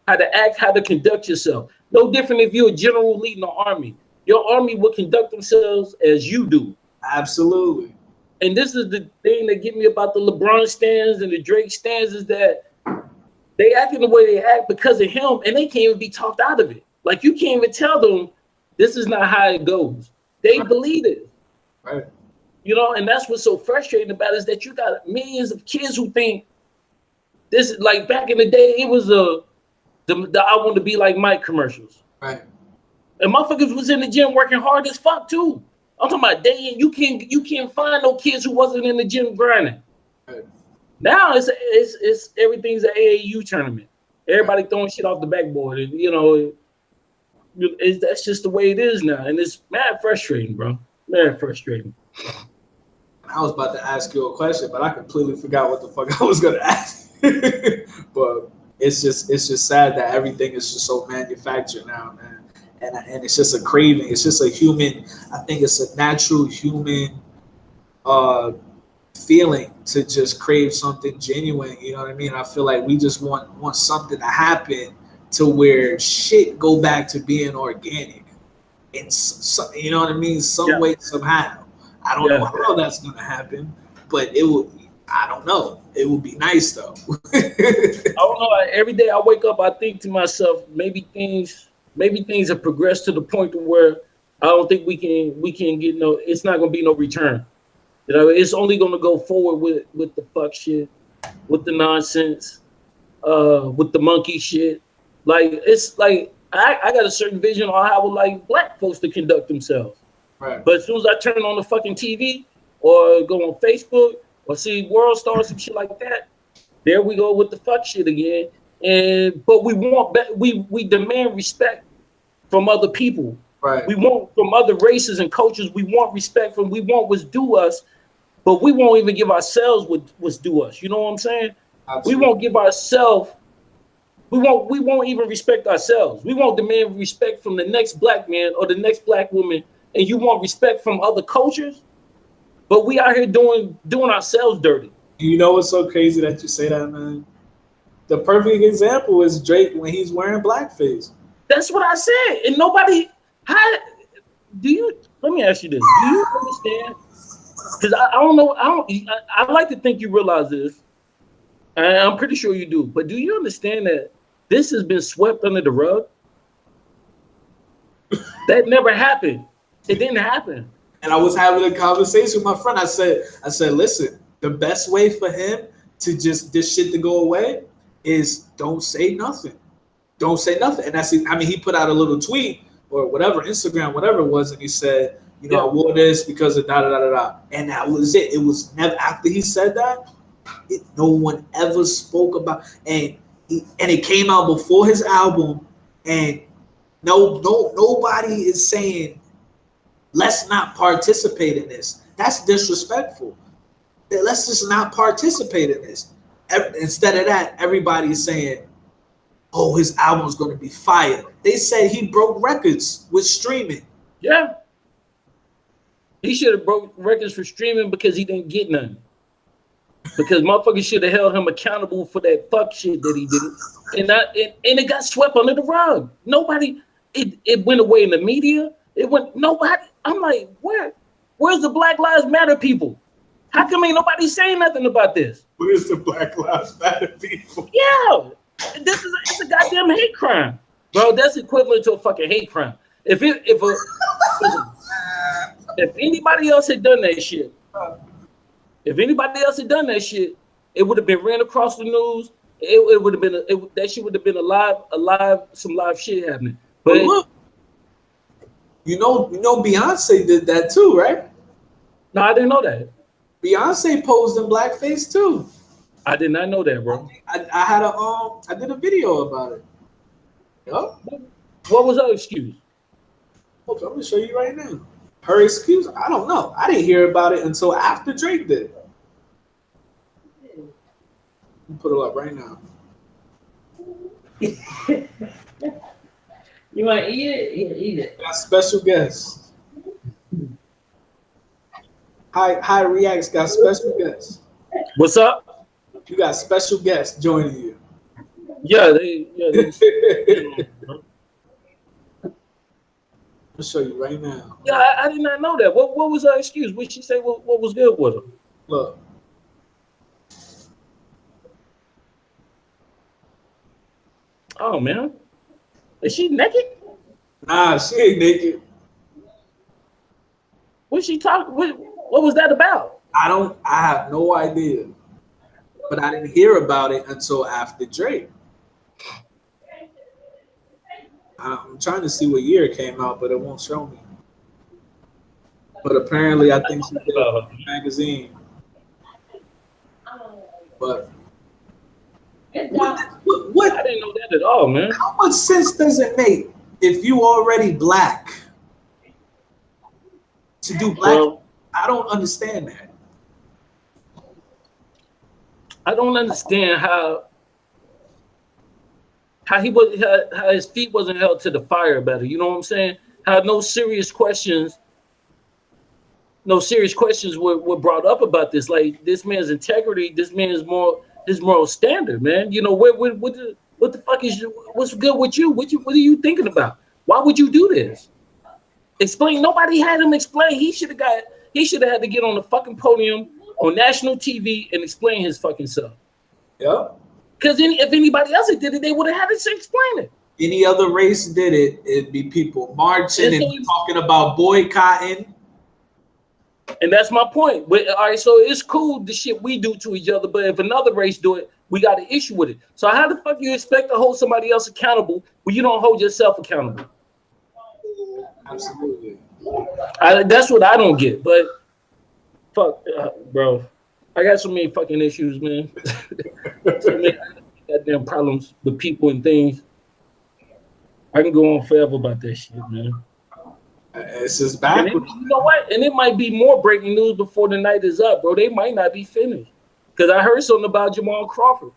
how to act, how to conduct yourself. No different if you're a general leading the army. Your army will conduct themselves as you do. Absolutely. And this is the thing that get me about the LeBron stands and the Drake stands, is that they act in the way they act because of him, and they can't even be talked out of it. Like, you can't even tell them this is not how it goes. They believe it. Right. You know, and that's what's so frustrating about it, is that you got millions of kids who think this is like back in the day, it was the I want to be like Mike commercials. Right. And motherfuckers was in the gym working hard as fuck too. I'm talking about you can't find no kids who wasn't in the gym grinding. Right. Now it's everything's an AAU tournament. Everybody throwing shit off the backboard, and you know, that's just the way it is now, and it's mad frustrating, bro. Mad frustrating. I was about to ask you a question, but I completely forgot what the fuck I was gonna ask. But it's just sad that everything is just so manufactured now, man. And it's just a craving. It's just a human. I think it's a natural human feeling to just crave something genuine. You know what I mean? I feel like we just want something to happen to where shit go back to being organic. And you know what I mean? Some way, somehow. I don't know how that's gonna happen, but it will. I don't know. It would be nice though. I don't know. Every day I wake up, I think to myself, maybe things have progressed to the point to where I don't think we can get no. It's not gonna be no return. You know, it's only gonna go forward with the fuck shit, with the nonsense, with the monkey shit. Like, it's like I got a certain vision on how I would like black folks to conduct themselves. Right. But as soon as I turn on the fucking TV or go on Facebook or see World Star or some shit like that, there we go with the fuck shit again. But we want we demand respect from other people. Right. We want from other races and cultures. We want respect from. We want what's due us. but we won't even give ourselves what's due us. You know what I'm saying? Absolutely. We won't give ourselves. We won't even respect ourselves. We won't demand respect from the next black man or the next black woman, and you want respect from other cultures. But we out here doing ourselves dirty. You know what's so crazy that you say that, man? The perfect example is Drake when he's wearing blackface. That's what I said. And nobody, how do you, let me ask you this. Do you understand? Because I don't know. I like to think you realize this. And I'm pretty sure you do. But do you understand that this has been swept under the rug? That never happened. It didn't happen. And I was having a conversation with my friend. I said, listen, the best way for him to just this shit to go away is don't say nothing. Don't say nothing. And that's it. I mean, he put out a little tweet or whatever, Instagram, whatever it was, and he said, you know, I wore this because of da da da da da. And that was it. It was never after he said that, no one ever spoke about, and it came out before his album, and nobody is saying let's not participate in this. That's disrespectful. Let's just not participate in this. Instead of that, everybody is saying, oh, his album's going to be fire. They said he broke records with streaming. Yeah. He should have broke records for streaming because he didn't get none. Because motherfuckers should have held him accountable for that fuck shit that he did. And it got swept under the rug. Nobody, it went away in the media. It went, nobody, I'm like, where's the Black Lives Matter people? How come ain't nobody saying nothing about this? Where's the Black Lives Matter people? Yeah. It's a goddamn hate crime. Bro, that's equivalent to a fucking hate crime. If anybody else had done that shit, it would have been ran across the news. It would have been that shit would have been some live shit happening. But look, you know, Beyonce did that too, right? No, I didn't know that. Beyonce posed in blackface too. I did not know that, bro. I did a video about it. Yup. What was her excuse? Okay, I'm gonna show you right now. Her excuse? I don't know. I didn't hear about it until after Drake did. Put it up right now. You want to eat it? Yeah, eat it. Got special guests. Hyde Reactz got special guests. What's up? You got special guests joining you. Yeah, I'll show you right now. Yeah, I did not know that. What was her excuse? What she say? What was good with her? Look. Oh man, is she naked? Nah, she ain't naked. What's she talking? What was that about? I have no idea. But I didn't hear about it until after Drake. I'm trying to see what year it came out, but it won't show me. But apparently, I think she did a magazine. But what? I didn't know that at all, man. How much sense does it make if you already black to do black? Well, I don't understand that. I don't understand how his feet wasn't held to the fire better. You know what I'm saying? How no serious questions were brought up about this. Like this man's integrity, this man's his moral standard, man. You know, what the fuck what's good with you? What are you thinking about? Why would you do this? Explain. Nobody had him explain. He should have had to get on the fucking podium on national TV and explain his fucking self. Yeah. Because if anybody else had did it, they would have had to explain it. Any other race did it, it'd be people marching and talking about boycotting. And that's my point. All right, so it's cool the shit we do to each other, but if another race do it, we got an issue with it. So how the fuck you expect to hold somebody else accountable when you don't hold yourself accountable? Absolutely. That's what I don't get. But fuck, bro, I got so many fucking issues, man. So many goddamn problems with people and things. I can go on forever about that shit, man. It's just And backwards. you know what? And it might be more breaking news before the night is up, bro. They might not be finished. Because I heard something about Jamal Crawford.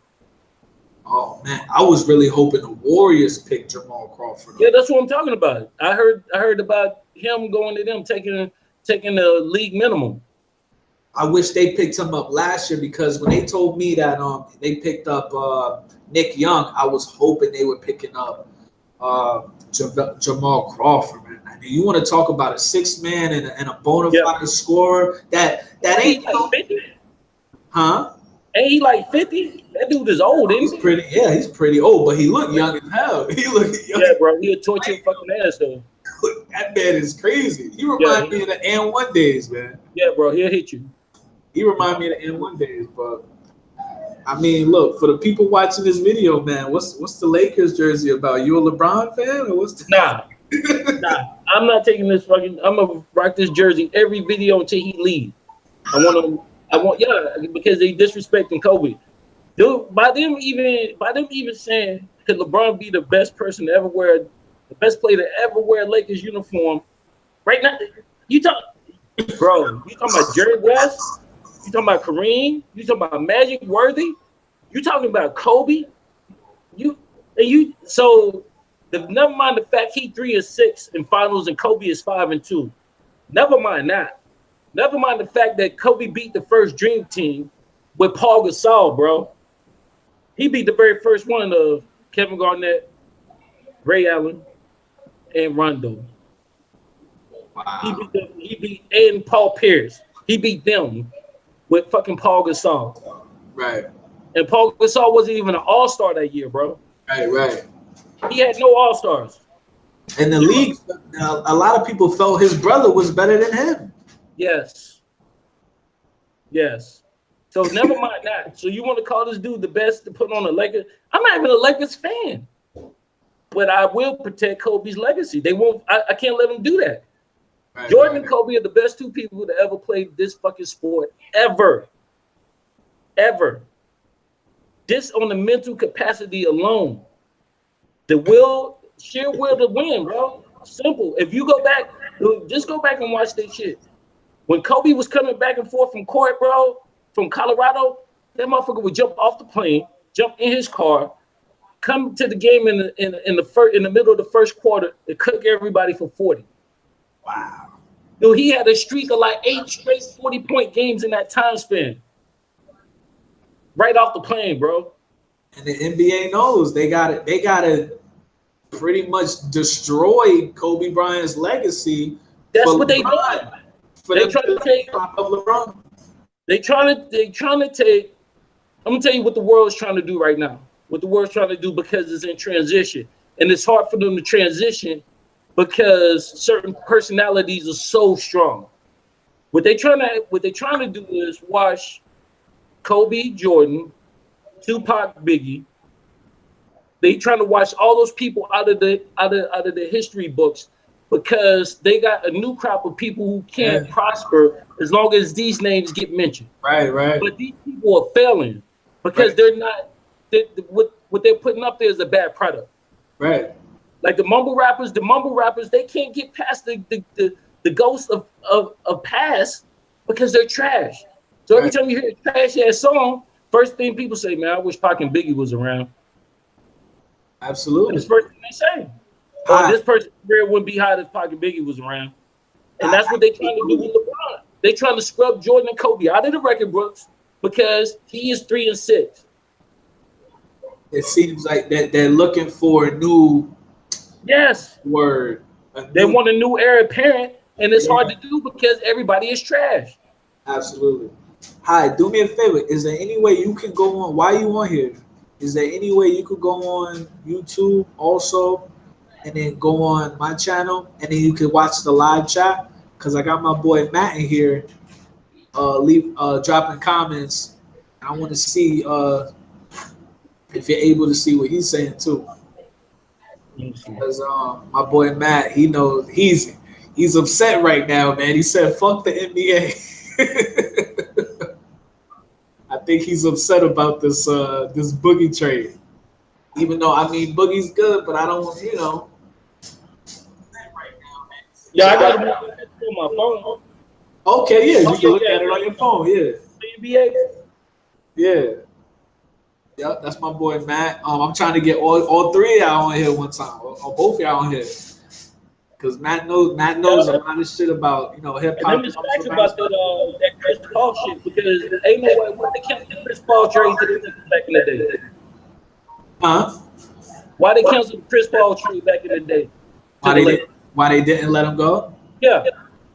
Oh man, I was really hoping the Warriors picked Jamal Crawford. Yeah, that's what I'm talking about. I heard about him going to them taking the league minimum. I wish they picked him up last year because when they told me that they picked up Nick Young, I was hoping they were picking up Jamal Crawford. Man, and you want to talk about a sixth man and a bona fide scorer that ain't like 50? Huh? Ain't he like 50? That dude is old, isn't he? Pretty. Yeah, he's pretty old, but he looked young as hell. He looked young. Yeah, bro. He'll torture your fucking ass though. That man is crazy. He reminds me of the N1 days, man. Yeah, bro. He'll hit you. He reminds me of the N1 days, but I mean, look, for the people watching this video, man, what's the Lakers jersey about? You a LeBron fan or what's the Nah. I'm not taking this fucking. I'm gonna rock this jersey every video until he leaves. Because they disrespecting Kobe. Dude, by them even saying could LeBron be the best person to ever wear, the best player to ever wear a Lakers uniform? Right now, you talking about Jerry West? You talking about Kareem? You talking about Magic Worthy? You talking about Kobe? So never mind the fact he 3-6 in finals and Kobe is 5-2. Never mind that. Never mind the fact that Kobe beat the first Dream Team with Paul Gasol, bro. He beat the very first one of Kevin Garnett, Ray Allen, and Rondo. Wow. He beat and Paul Pierce. He beat them with fucking Paul Gasol. Right. And Paul Gasol wasn't even an all-star that year, bro. Right. He had no all-stars. And the league, a lot of people felt his brother was better than him. Yes. So never mind that. So you want to call this dude the best to put on a Lakers? I'm not even a Lakers fan, but I will protect Kobe's legacy. They won't. I can't let them do that. Right, Jordan and Kobe are the best two people to ever play this fucking sport ever. Just on the mental capacity alone, the sheer will to win, bro. Simple. If you go back, just go back and watch that shit. When Kobe was coming back and forth from court, bro, from Colorado, that motherfucker would jump off the plane, jump in his car, come to the game in the middle of the first quarter and cook everybody for 40. Wow. Dude, he had a streak of like 8 straight 40-point games in that time span. Right off the plane, bro. And the NBA knows they gotta pretty much destroy Kobe Bryant's legacy. That's what they do. They trying to take LeBron. They trying to take. I'm gonna tell you what the world's trying to do right now. What the world's trying to do because it's in transition, and it's hard for them to transition because certain personalities are so strong. What they trying to do is wash Kobe, Jordan, Tupac, Biggie. They trying to wash all those people out of the history books. Because they got a new crop of people who can't prosper as long as these names get mentioned. Right. But these people are failing because they're not. What they're putting up there is a bad product. Right. Like the mumble rappers, they can't get past the ghost of past because they're trash. So every time you hear a trash ass song, first thing people say, "Man, I wish Pac and Biggie was around." Absolutely. That's the first thing they say. This person's career wouldn't be hot if Pac and Biggie was around. And that's what they're trying to do with LeBron. They're trying to scrub Jordan and Kobe out of the record books because he is 3-6. It seems like that they're looking for a new word. They want a new heir apparent, and it's hard to do because everybody is trash. Absolutely. Hi, do me a favor. Is there any way you can go on? Why are you on here? Is there any way you could go on YouTube also? And then go on my channel, and then you can watch the live chat because I got my boy Matt in here, dropping comments. I want to see if you're able to see what he's saying too. Because my boy Matt, he knows he's upset right now, man. He said, "Fuck the NBA." I think he's upset about this Boogie trade. Even though, I mean, Boogie's good, but I don't, Yeah, I got it on my phone. Okay, yeah, you can look at it on your phone. Yeah. NBA. Yeah. Yep, that's my boy Matt. I'm trying to get all three of y'all on here one time, or both of y'all on here, because Matt knows a lot of shit about hip And hop. them is facts about that Chris Paul shit because ain't no way what they canceled the Chris Paul trade to the Lakers back in the day. Huh? Why they canceled the Chris Paul trade back in the day? Why they didn't let him go? Yeah.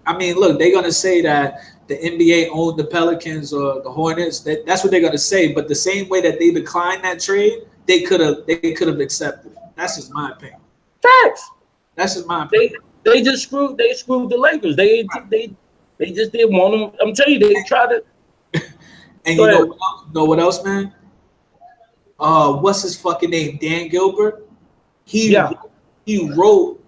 I mean, look, they're gonna say that the NBA owned the Pelicans or the Hornets. That's what they're gonna say. But the same way that they declined that trade, they could have accepted it. That's just my opinion. Facts. That's just my opinion. They screwed the Lakers. They just didn't want them. I'm telling you, they tried to. And you know what else, man? What's his fucking name? Dan Gilbert. He wrote.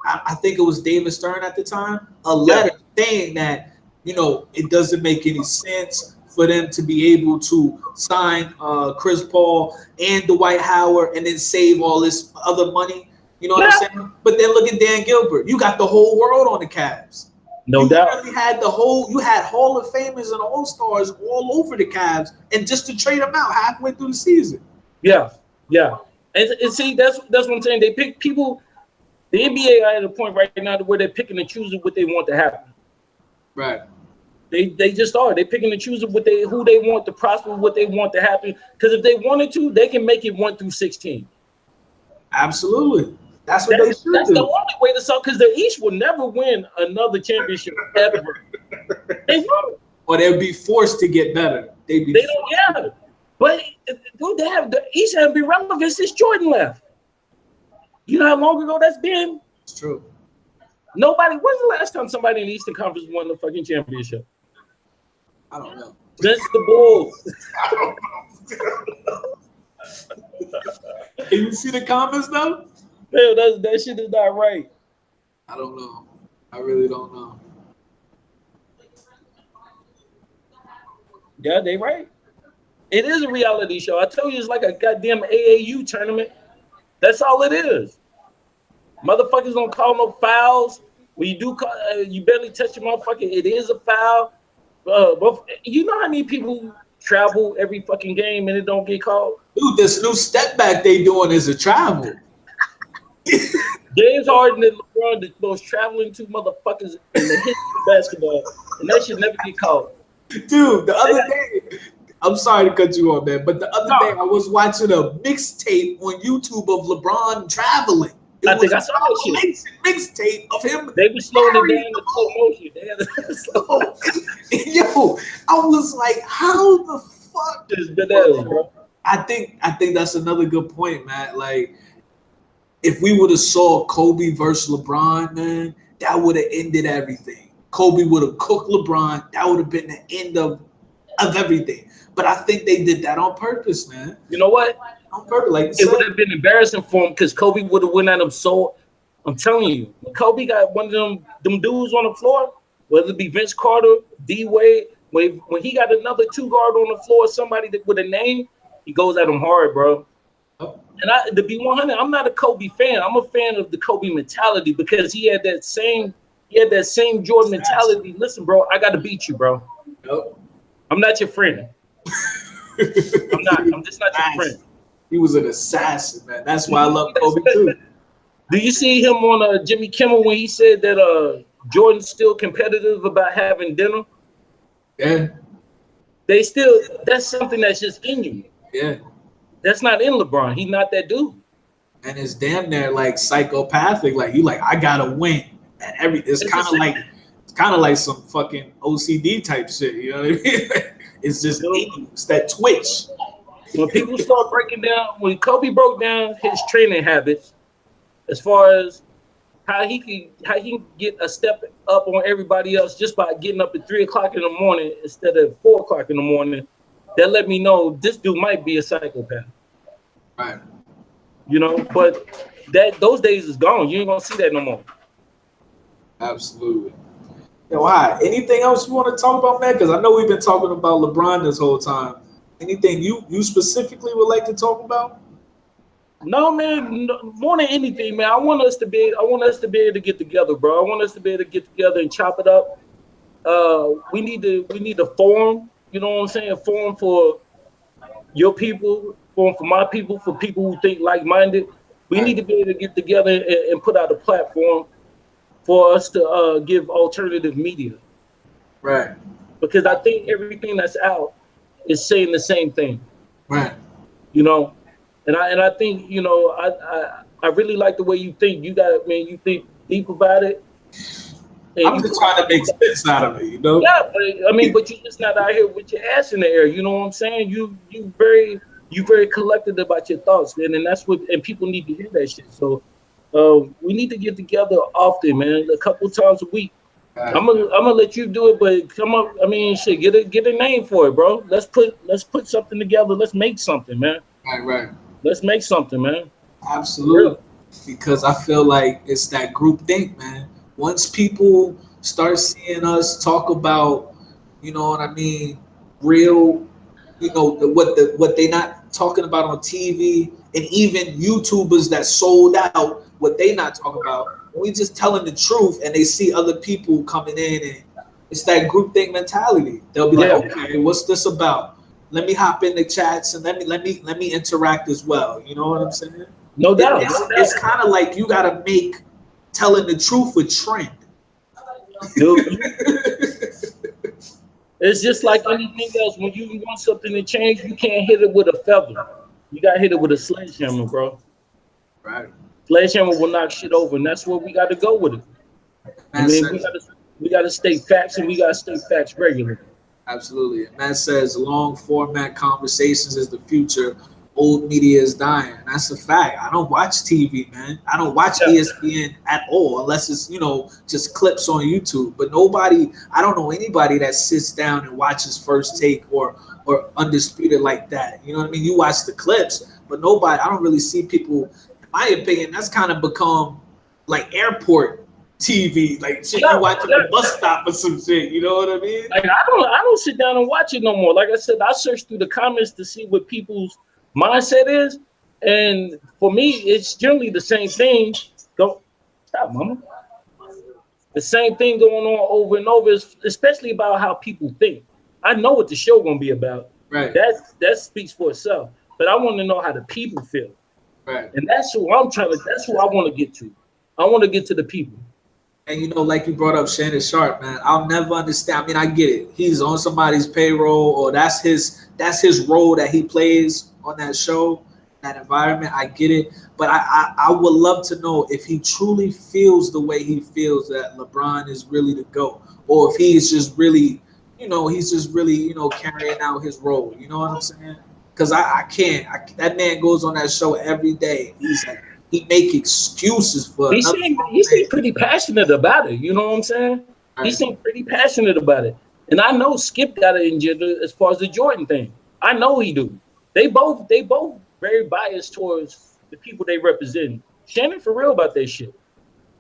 I think it was David Stern at the time, a letter saying that, it doesn't make any sense for them to be able to sign Chris Paul and Dwight Howard and then save all this other money. You know what I'm saying? But then look at Dan Gilbert. You got the whole world on the Cavs. No doubt. Really had you had Hall of Famers and All-Stars all over the Cavs, and just to trade them out halfway through the season. Yeah. And see, that's what I'm saying. They pick people. The NBA are at a point right now where they're picking and choosing what they want to happen. Right. They just are. They're picking and choosing who they want to prosper, what they want to happen. Because if they wanted to, they can make it 1 through 16. Absolutely. That's what they should do. That's the only way to solve. Because the East will never win another championship ever. They won't. Or they'll be forced to get better. They don't. Yeah. But dude, the East hasn't been relevant since Jordan left. You know how long ago that's been? It's true. When's the last time somebody in the Eastern Conference won the fucking championship? I don't know. That's the Bulls. I don't know. Can you see the comments though? Man, that shit is not right. I don't know. I really don't know. Yeah, they right. It is a reality show. I told you it's like a goddamn AAU tournament. That's all it is. Motherfuckers don't call no fouls. When you do, you barely touch a motherfucker. It is a foul. But you know how many people travel every fucking game and it don't get called? Dude, this new step back they doing is a travel. James Harden and LeBron, the most traveling two motherfuckers in the history of basketball, and that should never get called. Dude, the other day, I'm sorry to cut you off, man, but the other day I was watching a mixtape on YouTube of LeBron traveling. I think I saw that shit. Mixtape of him. They were slowing it down in slow motion. They had to slow. Yo, I was like, how the fuck? Bro. I think that's another good point, man. Like, if we would have saw Kobe versus LeBron, man, that would have ended everything. Kobe would have cooked LeBron. That would have been the end of everything. But I think they did that on purpose, man. You know what? On purpose, like it would have been embarrassing for him because Kobe would have went at him. So I'm telling you, Kobe got one of them dudes on the floor, whether it be Vince Carter, D Wade. When he got another two guard on the floor, somebody with a name, he goes at him hard, bro. And to be 100, I'm not a Kobe fan. I'm a fan of the Kobe mentality because he had that same Jordan mentality. Listen, bro, I got to beat you, bro. Nope. I'm not your friend. I'm just not your friend. He was an assassin, man. That's why I love Kobe too. Do you see him on Jimmy Kimmel when he said that Jordan's still competitive about having dinner? Yeah. That's something that's just in you. Yeah. That's not in LeBron. He's not that dude. And it's damn near like psychopathic. Like I gotta win at every. It's kind of like some fucking OCD type shit. You know what I mean? It's just it's that twitch. When people start breaking down, when Kobe broke down his training habits, as far as how he can get a step up on everybody else just by getting up at 3 o'clock in the morning instead of 4 o'clock in the morning, that let me know this dude might be a psychopath. Right. You know, but those days is gone. You ain't gonna see that no more. Absolutely. Yeah, why? Anything else you want to talk about, man? Because I know we've been talking about LeBron this whole time. Anything you specifically would like to talk about? No, man. No, more than anything, man, I want us to be. I want us to be able to get together, bro. I want us to be able to get together and chop it up. We need to. We need a forum. You know what I'm saying? A forum for your people, forum for my people, for people who think like-minded. We need to be able to get together and put out a platform for us to give alternative media. Right. Because I think everything that's out is saying the same thing. Right. You know, and I think, you know, I really like the way you think. You got, man, you think deep about it. I'm just trying to make sense out of it, you know? Yeah, but I mean, but you're just not out here with your ass in the air. You know what I'm saying? You very collected about your thoughts, man, and that's what, and people need to hear that shit. So we need to get together often, man, a couple times a week. I'm gonna let you do it, but come up. I mean, shit, get a name for it, bro. Let's put something together. Let's make something, man. Right. Let's make something, man. Absolutely. Because I feel like it's that group think, man. Once people start seeing us talk about, you know what I mean, real, you know, what they not talking about on TV, and even YouTubers that sold out, what they not talking about. We just telling the truth, and they see other people coming in, and it's that group think mentality. They'll be like, okay, what's this about? Let me hop in the chats and let me interact as well. You know what I'm saying? No doubt. It's kind of like you gotta make telling the truth a trend. Dude, it's just like anything else. When you want something to change, you can't hit it with a feather. You gotta hit it with a sledgehammer, bro. Right. Sledgehammer will knock shit over, and that's where we got to go with it. I mean, we got to state facts, and we got to state facts regularly. Absolutely. And that says long format conversations is the future. Old media is dying. That's a fact. I don't watch TV, man. I don't watch ESPN at all unless it's, you know, just clips on YouTube. But I don't know anybody that sits down and watches First Take or Undisputed like that. You know what I mean? You watch the clips, but I don't really see people. In my opinion, that's kind of become like airport TV, like shit you watch at the bus stop or some shit. You know what I mean? Like I don't sit down and watch it no more. Like I said, I search through the comments to see what people's mindset is, and for me, it's generally the same thing. Don't stop, mama. The same thing going on over and over, especially about how people think. I know what the show gonna be about. Right. That speaks for itself. But I want to know how the people feel. Right. And that's who I'm trying to. That's who I want to get to. I want to get to the people. And you know, like you brought up Shannon Sharp, man, I'll never understand. I mean, I get it. He's on somebody's payroll, or that's his role that he plays on that show, that environment. I get it. But I would love to know if he truly feels the way he feels that LeBron is really the GOAT, or if he's just really, you know, carrying out his role. You know what I'm saying? Because I can't. That man goes on that show every day. He make excuses for. He seemed pretty passionate about it. You know what I'm saying? Right. He seemed pretty passionate about it. And I know Skip got an agenda as far as the Jordan thing. I know he do. They both very biased towards the people they represent. Shannon for real about that shit.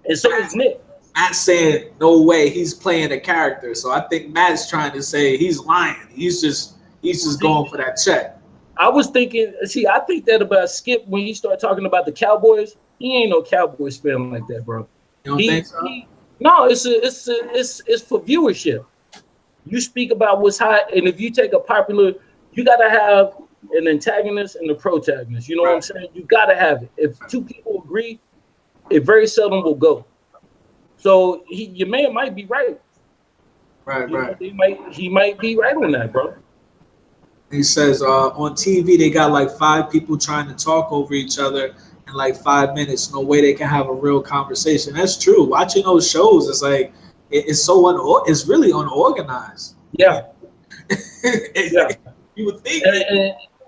And so is Nick. Matt's saying no way, he's playing a character. So I think Matt's trying to say he's lying. He's just going for that check. I was thinking, I think that about Skip when he started talking about the Cowboys. He ain't no Cowboys fan like that, bro. You don't think so? No, it's for viewership. You speak about what's hot, and if you take a popular, you gotta have an antagonist and a protagonist. You know what I'm saying? You gotta have it. If two people agree, it very seldom will go. So your man might be right. Right. He might be right on that, bro. He says on TV they got like 5 people trying to talk over each other in like 5 minutes. No way they can have a real conversation. That's true. Watching those shows, it's like it's really unorganized. Yeah. Yeah. You would think.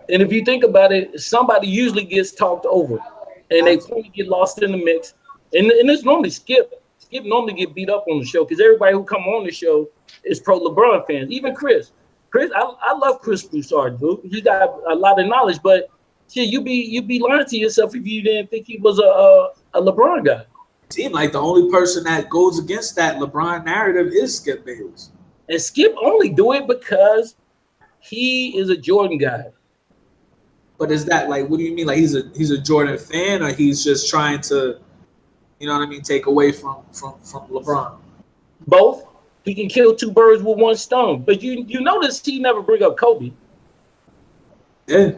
And if you think about it, somebody usually gets talked over, and they probably get lost in the mix. And it's normally Skip. Skip normally get beat up on the show because everybody who come on the show is pro LeBron fans. Even Chris, I love Chris Broussard, dude. He got a lot of knowledge, but shit, you be lying to yourself if you didn't think he was a LeBron guy. It seemed like the only person that goes against that LeBron narrative is Skip Bayless. And Skip only do it because he is a Jordan guy. But is that like, what do you mean? Like he's a Jordan fan, or he's just trying to, you know what I mean, take away from LeBron? Both. He can kill two birds with one stone. But you notice he never bring up Kobe. Yeah.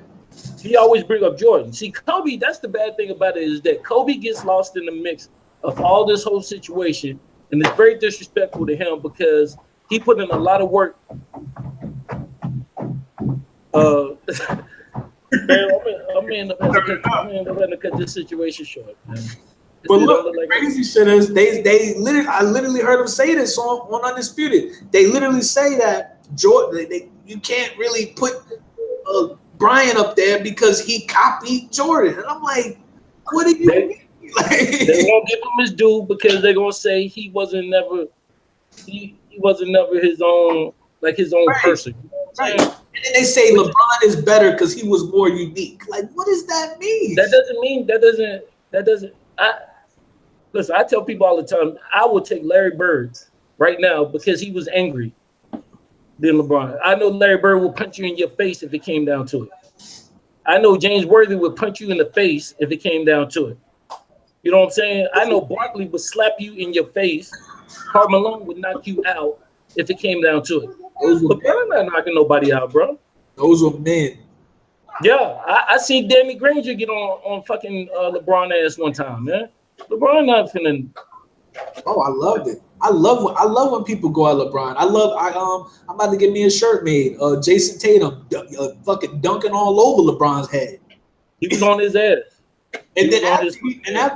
He always bring up Jordan. See, Kobe, that's the bad thing about it, is that Kobe gets lost in the mix of all this whole situation, and it's very disrespectful to him because he put in a lot of work. Man, I'm going to cut this situation short, man. But look, the crazy shit is I literally heard him say this on Undisputed. They literally say that Jordan, you can't really put Bryant up there because he copied Jordan, and I'm like, what do you mean? Like, they won't give him his due because they're gonna say he wasn't never his own person. You know right. And then they say LeBron is better because he was more unique. Like, what does that mean? Listen, I tell people all the time, I would take Larry Bird right now because he was angry than LeBron. I know Larry Bird will punch you in your face if it came down to it. I know James Worthy would punch you in the face if it came down to it. You know what I'm saying? I know Barkley would slap you in your face. Karl Malone would knock you out if it came down to it. But I'm not knocking nobody out, bro. Those were men. Yeah, I seen Danny Granger get on fucking LeBron ass one time, man. LeBron not finna. Oh, I loved it. I love when people go at LeBron. I'm about to get me a shirt made. Jason Tatum fucking dunking all over LeBron's head. He was on his ass. And then after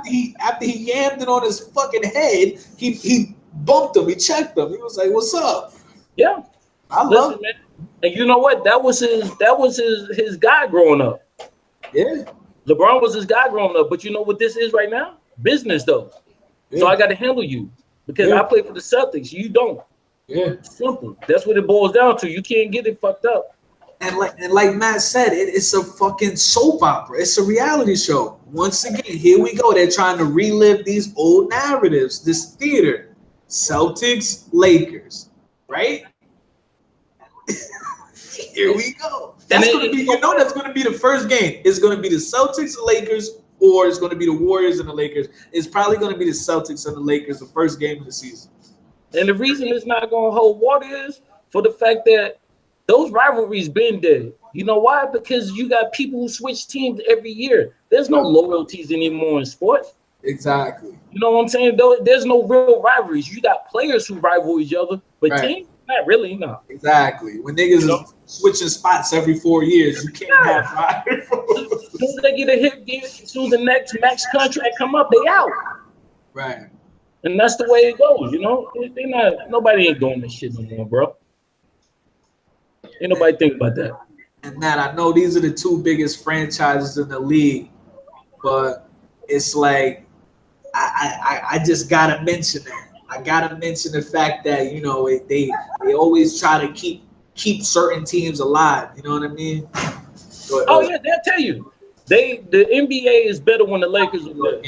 he yammed it on his fucking head, he bumped him. He checked him. He was like, "What's up?" Yeah, I love it, man. And you know what? That was his guy growing up. Yeah, LeBron was his guy growing up. But you know what this is right now? Business, though. Yeah. So I got to handle you because I play for the Celtics. You don't. Yeah, simple. That's what it boils down to. You can't get it fucked up. And like Matt said, it's a fucking soap opera. It's a reality show. Once again, here we go. They're trying to relive these old narratives, this theater. Celtics, Lakers, right? Here we go. That's going to be, that's going to be the first game. It's going to be the Celtics, the Lakers, or it's going to be the Warriors and the Lakers. It's probably going to be the Celtics and the Lakers, the first game of the season. And the reason it's not going to hold water is for the fact that those rivalries been dead. You know why? Because you got people who switch teams every year. There's no loyalties anymore in sports. Exactly. You know what I'm saying? There's no real rivalries. You got players who rival each other, but teams, not really, no. Exactly. When niggas are switching spots every 4 years, you can't have rivalries. As soon as they get a hit, as soon as the next max contract come up, they out. Right. And that's the way it goes, you know? Nobody ain't doing this shit no more, bro. Ain't nobody think about that. And Matt, I know these are the two biggest franchises in the league, but it's like I just gotta mention that. I gotta mention the fact that they always try to keep certain teams alive. You know what I mean? Oh yeah, they'll tell you. The NBA is better when the Lakers are good.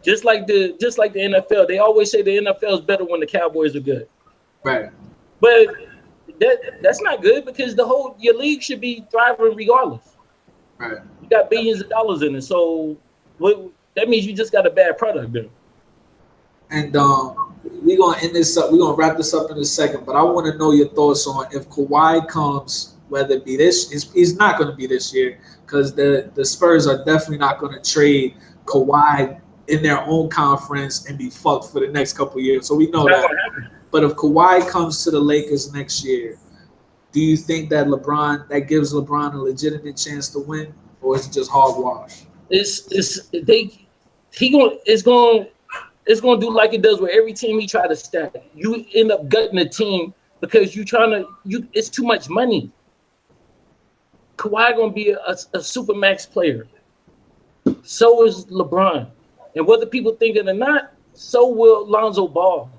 Just like the NFL, they always say the NFL is better when the Cowboys are good. Right. But that's not good because your league should be thriving regardless. Right. You got billions of dollars in it, so that means you just got a bad product there. And we're gonna end this up. We're gonna wrap this up in a second, but I want to know your thoughts on if Kawhi comes, whether it be he's not going to be this year because the Spurs are definitely not going to trade Kawhi in their own conference and be fucked for the next couple of years. So we know that. But if Kawhi comes to the Lakers next year, do you think that gives LeBron a legitimate chance to win, or is it just hogwash? It's gonna do like it does with every team he try to stack. You end up gutting a team because it's too much money. Kawhi gonna be a supermax player. So is LeBron, and whether people think it or not, so will Lonzo Ball.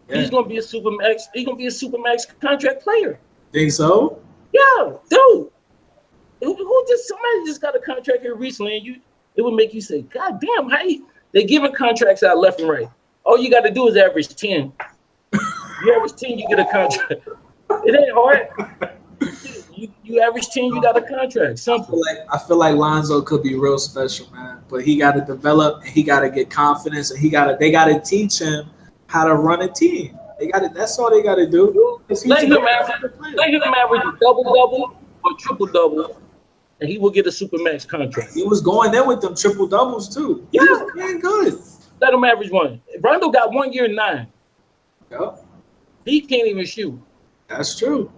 Yeah. He's gonna be a supermax. He's gonna be a supermax contract player. Think so? Yeah, dude. Somebody just got a contract here recently, and it would make you say, "God damn, they giving contracts out left and right." All you got to do is average 10. You average 10, you get a contract. It ain't hard. You You average 10, you got a contract. Simple. I feel like Lonzo could be real special, man. But he got to develop, and he got to get confidence, and they got to teach him how to run a team. That's all they got to do. Let him average a double-double or triple-double, and he will get a supermax contract. He was going there with them triple doubles too. Yeah, he was playing good. Let him average one. Rondo got 1 year and 9. Yep. He can't even shoot. That's true.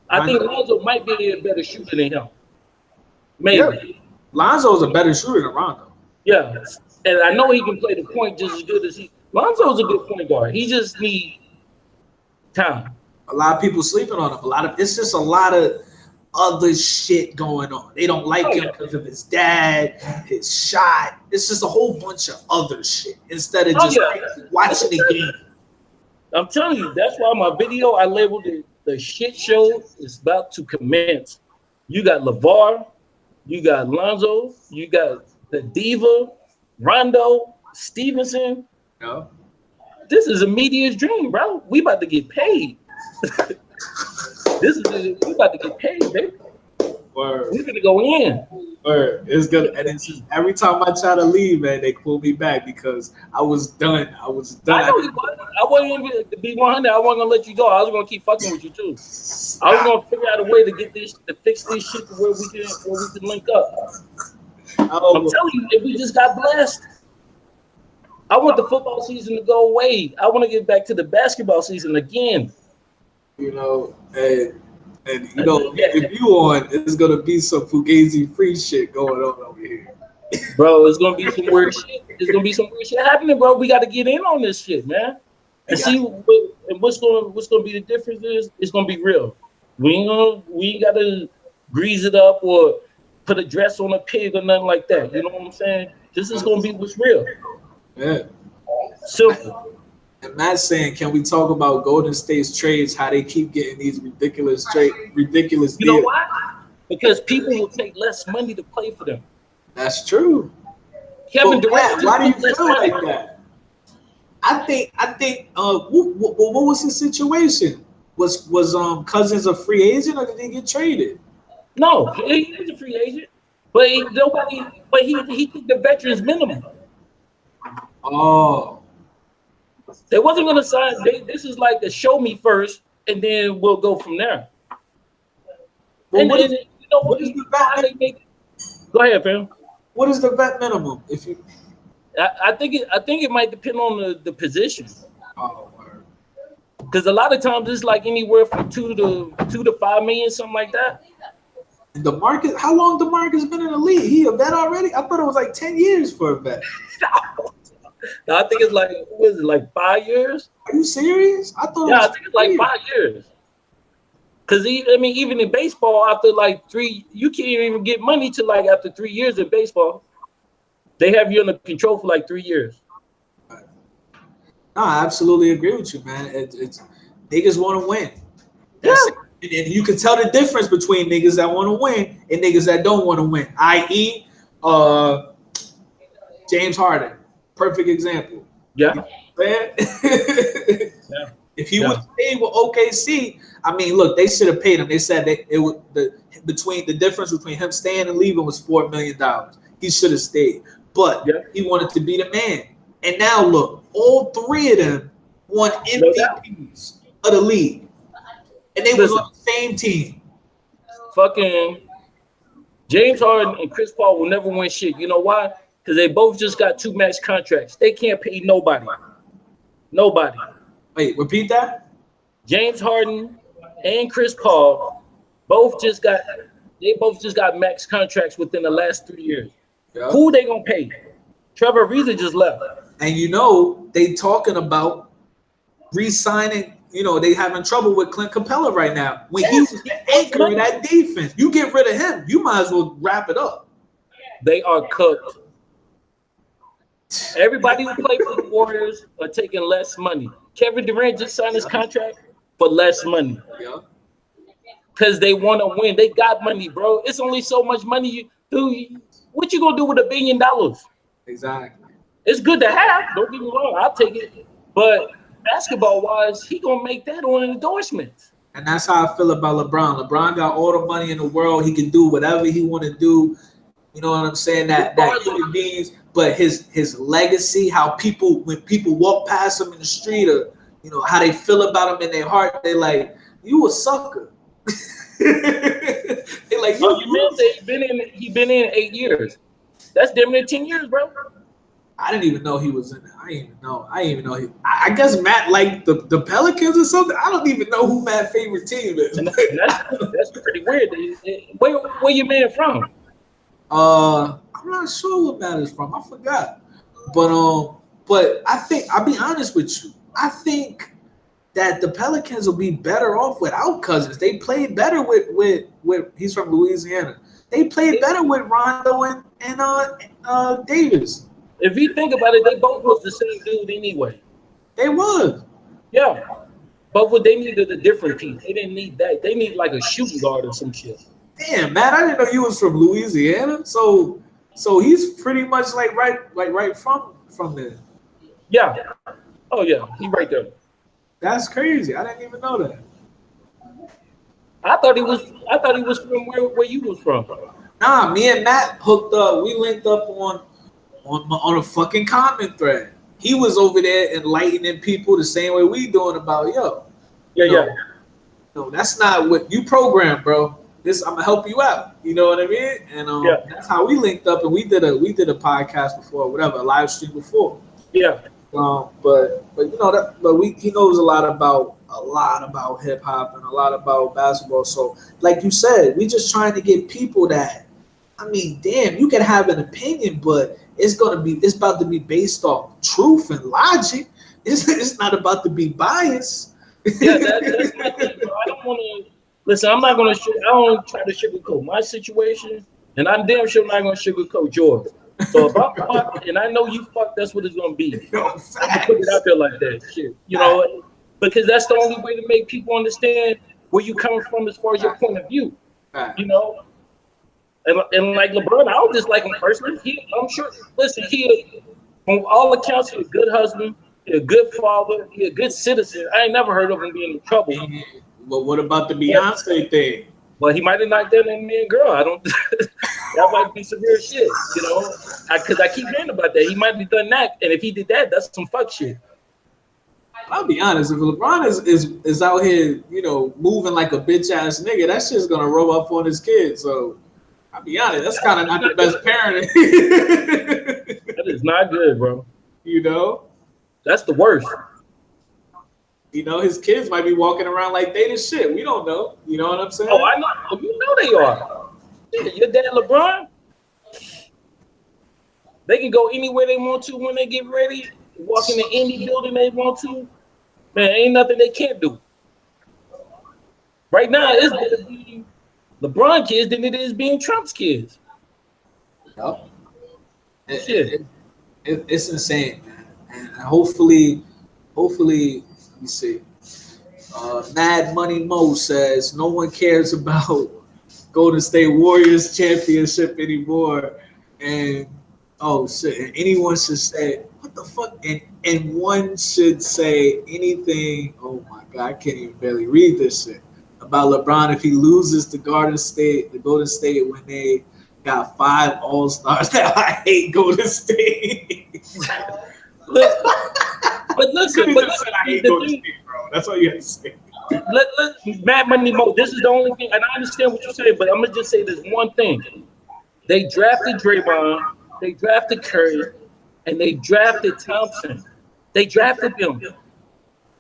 I think Lonzo might be a better shooter than him. Maybe. Yeah. Lonzo's a better shooter than Rondo. Yeah, and I know he can play the point just as good as he. Lonzo's a good point guard. He just needs time. A lot of people sleeping on him. It's just a lot of other shit going on. They don't like him because of his dad, his shot. It's just a whole bunch of other shit instead of just watching the game. I'm telling you, that's why my video I labeled it "The Shit Show is About to Commence." You got LeVar, you got Lonzo, you got the Diva, Rondo, Stevenson. No. This is a media's dream, bro. We about to get paid. We about to get paid, baby. Word. We're gonna go in. Word. It's good. And it's just, every time I try to leave, man, they pull me back because I was done. I know you was. I wasn't even to be 100. I wasn't gonna let you go. I was gonna keep fucking with you too. I was gonna figure out a way to fix this shit to where we can link up. I'm telling you, if we just got blessed. I want the football season to go away. I want to get back to the basketball season again. You know, and you know, if you on, it's gonna be some Fugazi free shit going on over here. Bro, it's gonna be some weird shit. There's gonna be some weird shit happening, bro. We gotta get in on this shit, man. And see what's gonna be the difference is it's gonna be real. We ain't gotta grease it up or put a dress on a pig or nothing like that. You know what I'm saying? This is gonna be what's real. Yeah. Simple. And Matt's saying, can we talk about Golden State's trades, how they keep getting these ridiculous deals? You know why? Because people will take less money to play for them. That's true. Kevin Durant. Why do you feel like that? I think what was his situation? Was Cousins a free agent or did he get traded? No, he was a free agent. But he took the veterans minimum. Oh. They wasn't gonna sign. This is like a show me first, and then we'll go from there. Well, what is the vet? Go ahead, fam. What is the vet minimum? If you, I think it might depend on the position. Oh, word. Because a lot of times it's like anywhere from 2 to 5 million, something like that. DeMarcus, how long DeMarcus been in the league? He a vet already? I thought it was like 10 years for a vet. No, I think it's like, what is it, like 5 years? Are you serious? I thought. Yeah, I think it's like 5 years. Because even in baseball, after like 3, you can't even get money to like after 3 years in baseball. They have you under control for like 3 years. No, I absolutely agree with you, man. It's niggas want to win. That's it. And you can tell the difference between niggas that want to win and niggas that don't want to win. I.e., James Harden. Perfect example. Yeah. If he would stay with OKC, I mean, look, they should have paid him. They said that the difference between him staying and leaving was $4 million. He should have stayed, but he wanted to be the man. And now look, all 3 of them won MVPs of the league, and they was on the same team. Fucking James Harden and Chris Paul will never win shit. You know why? Because they both just got 2 max contracts. They can't pay nobody. Nobody. Wait, repeat that? James Harden and Chris Paul both just got max contracts within the last 3 years. Yeah. Who they gonna pay? Trevor Ariza just left. And you know, they talking about re-signing. You know, they having trouble with Clint Capella right now. When he was the anchor in that defense, you get rid of him, you might as well wrap it up. They are cooked. Everybody who played for the Warriors are taking less money. Kevin Durant just signed his contract for less money. Yeah. Because they want to win. They got money, bro. It's only so much money you do. What you gonna do with $1 billion? Exactly. It's good to have. Don't get me wrong. I'll take it. But basketball-wise, he gonna make that on endorsements. And that's how I feel about LeBron. LeBron got all the money in the world. He can do whatever he want to do. You know what I'm saying? That human beings, but his legacy, how people when people walk past him in the street, or you know how they feel about him in their heart, they like you a sucker. They like you. Oh, you meant that he been in 8 years. That's damn near 10 years, bro. I didn't even know he was in it. I didn't even know he. I guess Matt liked the Pelicans or something. I don't even know who Matt's favorite team is. And that's pretty weird. Where you man from? I'm not sure what Matt is from. I forgot. But I think I'll be honest with you. I think that the Pelicans will be better off without Cousins. They played better with he's from Louisiana. They played better with Rondo and Davis. If you think about it, they both was the same dude anyway. They was. Yeah. But they needed a different piece. They didn't need that. They need like a shooting guard or some shit. Damn, Matt, I didn't know you was from Louisiana. So he's pretty much like right from there. Yeah. Oh yeah, he right there. That's crazy. I didn't even know that. I thought he was from where you was from. Nah, me and Matt hooked up. We linked up on a fucking comment thread. He was over there enlightening people the same way we doing about Yeah. No, that's not what you programmed, bro. I'm gonna help you out. You know what I mean? And that's how we linked up, and we did a podcast before, whatever, a live stream before. Yeah. But you know that, he knows a lot about hip hop and a lot about basketball. So, like you said, we just trying to get people that, I mean, damn, you can have an opinion, but it's about to be based off truth and logic. It's not about to be biased. Yeah, that's my thing, bro. I don't want to listen. I'm not gonna. I don't try to sugarcoat my situation, and I'm damn sure not gonna sugarcoat yours. So if I'm fucked, and I know you fucked, that's what it's gonna be. I'm gonna put it out there like that, shit. You know, because that's the only way to make people understand where you coming from as far as your point of view. You know, and like LeBron, I don't dislike him personally. I'm sure. Listen, he, from all accounts, he's a good husband. He's a good father. He's a good citizen. I ain't never heard of him being in trouble. But what about the Beyonce thing? Well, he might have knocked that in me and girl. I don't. That might be severe shit, you know. Because I keep hearing about that. He might have done that, and if he did that, that's some fuck shit. I'll be honest. If LeBron is out here, you know, moving like a bitch ass nigga, that shit's gonna rub up on his kids. So I'll be honest. That's kind of not the best parenting. That is not good, bro. You know. That's the worst. You know, his kids might be walking around like they the shit. We don't know. You know what I'm saying? Oh, I know. You know they are. Yeah, your dad, LeBron, they can go anywhere they want to when they get ready. Walk in any building they want to. Man, ain't nothing they can't do. Right now, it's better being LeBron kids than it is being Trump's kids. Yep. It's insane, man. And hopefully, let me see. Mad Money Mo says no one cares about Golden State Warriors championship anymore, and oh shit, and anyone should say what the fuck, and one should say anything. Oh my god, I can't even barely read this shit about LeBron if he loses to Golden State when they got 5 All-Stars. Now I hate Golden State. But listen, I hate Golden State, bro. That's all you have to say. Mad Money Mo, this is the only thing, and I understand what you're saying, but I'm gonna just say this one thing. They drafted Draymond, they drafted Curry, and they drafted Thompson. They drafted them.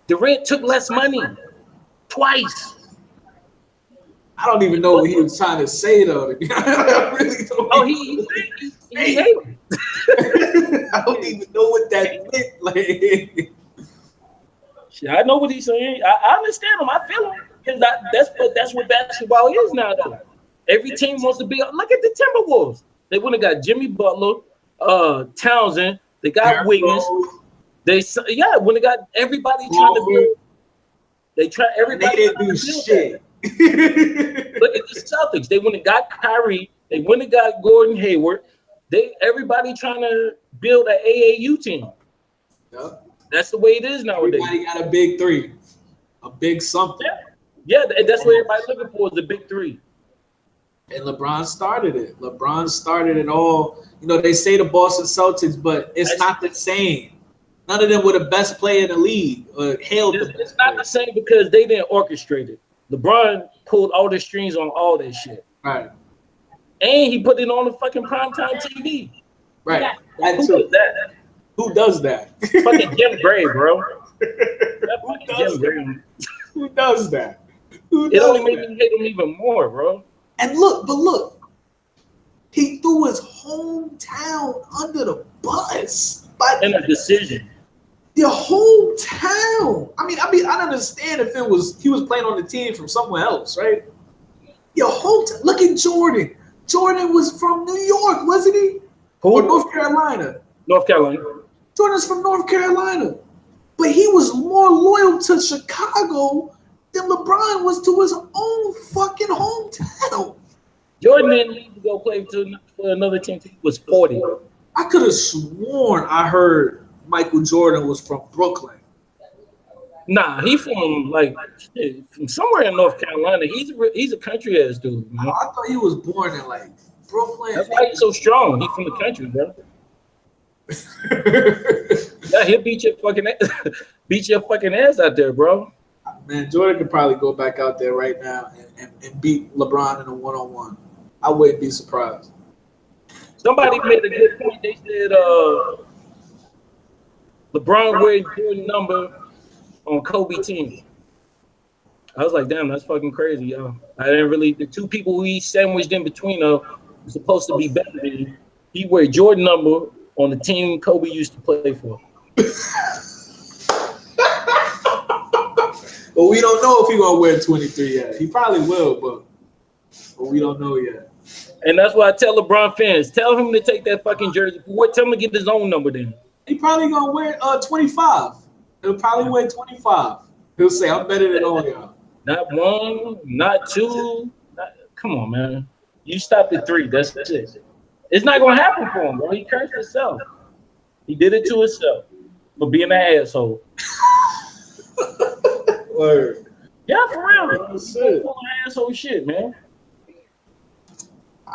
Durant took less money twice. I don't even know what he was trying to say though. I really don't. Oh, he hated him. I don't even know what that meant. Like, shit, I know what he's saying. I understand him. I feel him. Because that's what basketball is now, though. Every team wants to be. Look at the Timberwolves. They went and got Jimmy Butler, Townsend. They got Wiggins. When they got everybody trying to build. They didn't do shit. Look at the Celtics. They went and got Kyrie. They went and got Gordon Hayward. Everybody trying to build an AAU team. Yep. That's the way it is nowadays. Everybody got a big 3, a big something. Yeah, that's what everybody's looking for is the big three. And LeBron started it. LeBron started it all. You know, they say the Boston Celtics, but it's not the same. None of them were the best player in the league or hailed the best. It's not the same because they didn't orchestrate it. LeBron pulled all the strings on all that shit. Right. And he put it on the fucking primetime TV. Right. Who does that? Who does that? Fucking Jim Gray, bro. Who does that? It only made me hate him even more, bro. And look, he threw his hometown under the bus. In a decision. Your hometown. I mean, I understand if he was playing on the team from somewhere else, right? Your hometown. Look at Jordan. Jordan was from New York, wasn't he? Who? Or North Carolina. North Carolina. Jordan's from North Carolina. But he was more loyal to Chicago than LeBron was to his own fucking hometown. Jordan didn't need to go play for another team until he was 40. I could have sworn I heard Michael Jordan was from Brooklyn. Nah, he from from somewhere in North Carolina. He's a country ass dude. Man. I thought he was born in like Brooklyn. That's why he's so strong. He's from the country, bro. Yeah, he'll beat your fucking ass out there, bro. Man, Jordan could probably go back out there right now and beat LeBron in a one-on-one. I wouldn't be surprised. Somebody made a good point. They said LeBron wearing Jordan number on Kobe team. I was like, damn, that's fucking crazy, yo. I didn't really. The two people who he sandwiched in between were supposed to be better than him. He wear Jordan number on the team Kobe used to play for. Well, we don't know if he's gonna wear 23 yet. He probably will, but we don't know yet. And that's why I tell LeBron fans, tell him to take that fucking jersey. Tell him to get his own number then. He probably gonna wear 25. He'll probably wear 25. He'll say, I'm better than all y'all. Not one, not two. Come on, man. You stopped at 3. That's it. It's not gonna happen for him, bro. He cursed himself. He did it to himself for being an asshole. Word. Yeah, for real. That's asshole shit, man.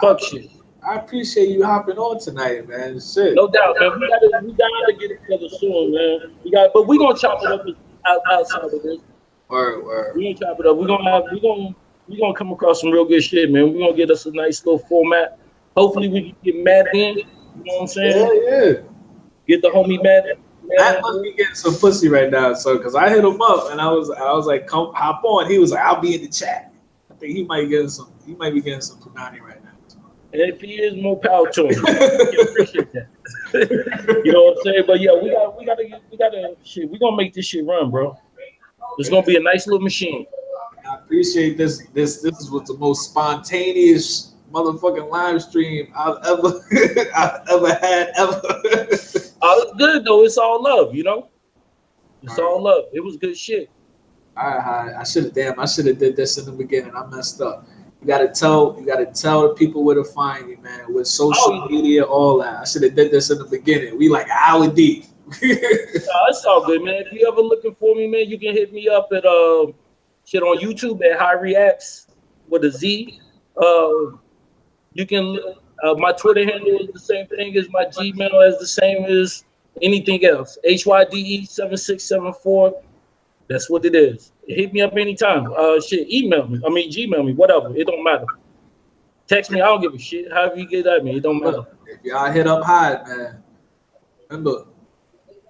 Fuck shit. I appreciate you hopping on tonight, man. Shit. No doubt, man. We gotta get it together soon, man. But we gonna chop it up outside of this. Word. We gonna chop it up. We gonna come across some real good shit, man. We gonna get us a nice little format. Hopefully we can get Matt in. You know what I'm saying? Yeah. Get the homie Matt. Matt must be getting some pussy right now, so because I hit him up and I was like, come hop on. He was like, I'll be in the chat. I think he might be getting some punani right now. And if he is, more power to him. I appreciate that. You know what I'm saying? But yeah, we gotta shit. We gonna make this shit run, bro. It's gonna be a nice little machine. I appreciate this. This was the most spontaneous motherfucking live stream I've ever had. It's good though. It's all love, you know. It's all love. It was good shit. All right, I should have did this in the beginning. I messed up. You gotta tell the people where to find you, man. With social media, all that. I should have did this in the beginning. We like an hour deep. It's all good, man. If you ever looking for me, man, you can hit me up at shit on YouTube at Hyde Reactz with a Z. You can my Twitter handle is the same thing as my Gmail, is the same as anything else. HYDE7674. That's what it is. Hit me up anytime. Email me. Gmail me. Whatever. It don't matter. Text me. I don't give a shit. However you get at me, it don't matter. If y'all hit up Hyde, man, remember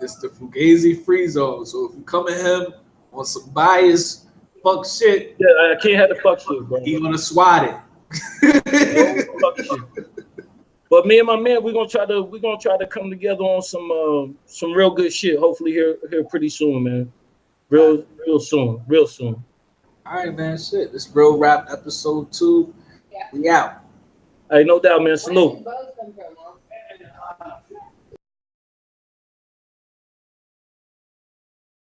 it's the Fugazi free zone. So if you come at him on some biased fuck shit, yeah, I can't have the fuck shit, bro. He gonna swat it. Fuck shit. But me and my man, we're gonna try to come together on some real good shit. Hopefully here pretty soon, man. Real soon. All right, man. Shit. This Real Rap episode 2. We out. Hey, no doubt, man. Salute.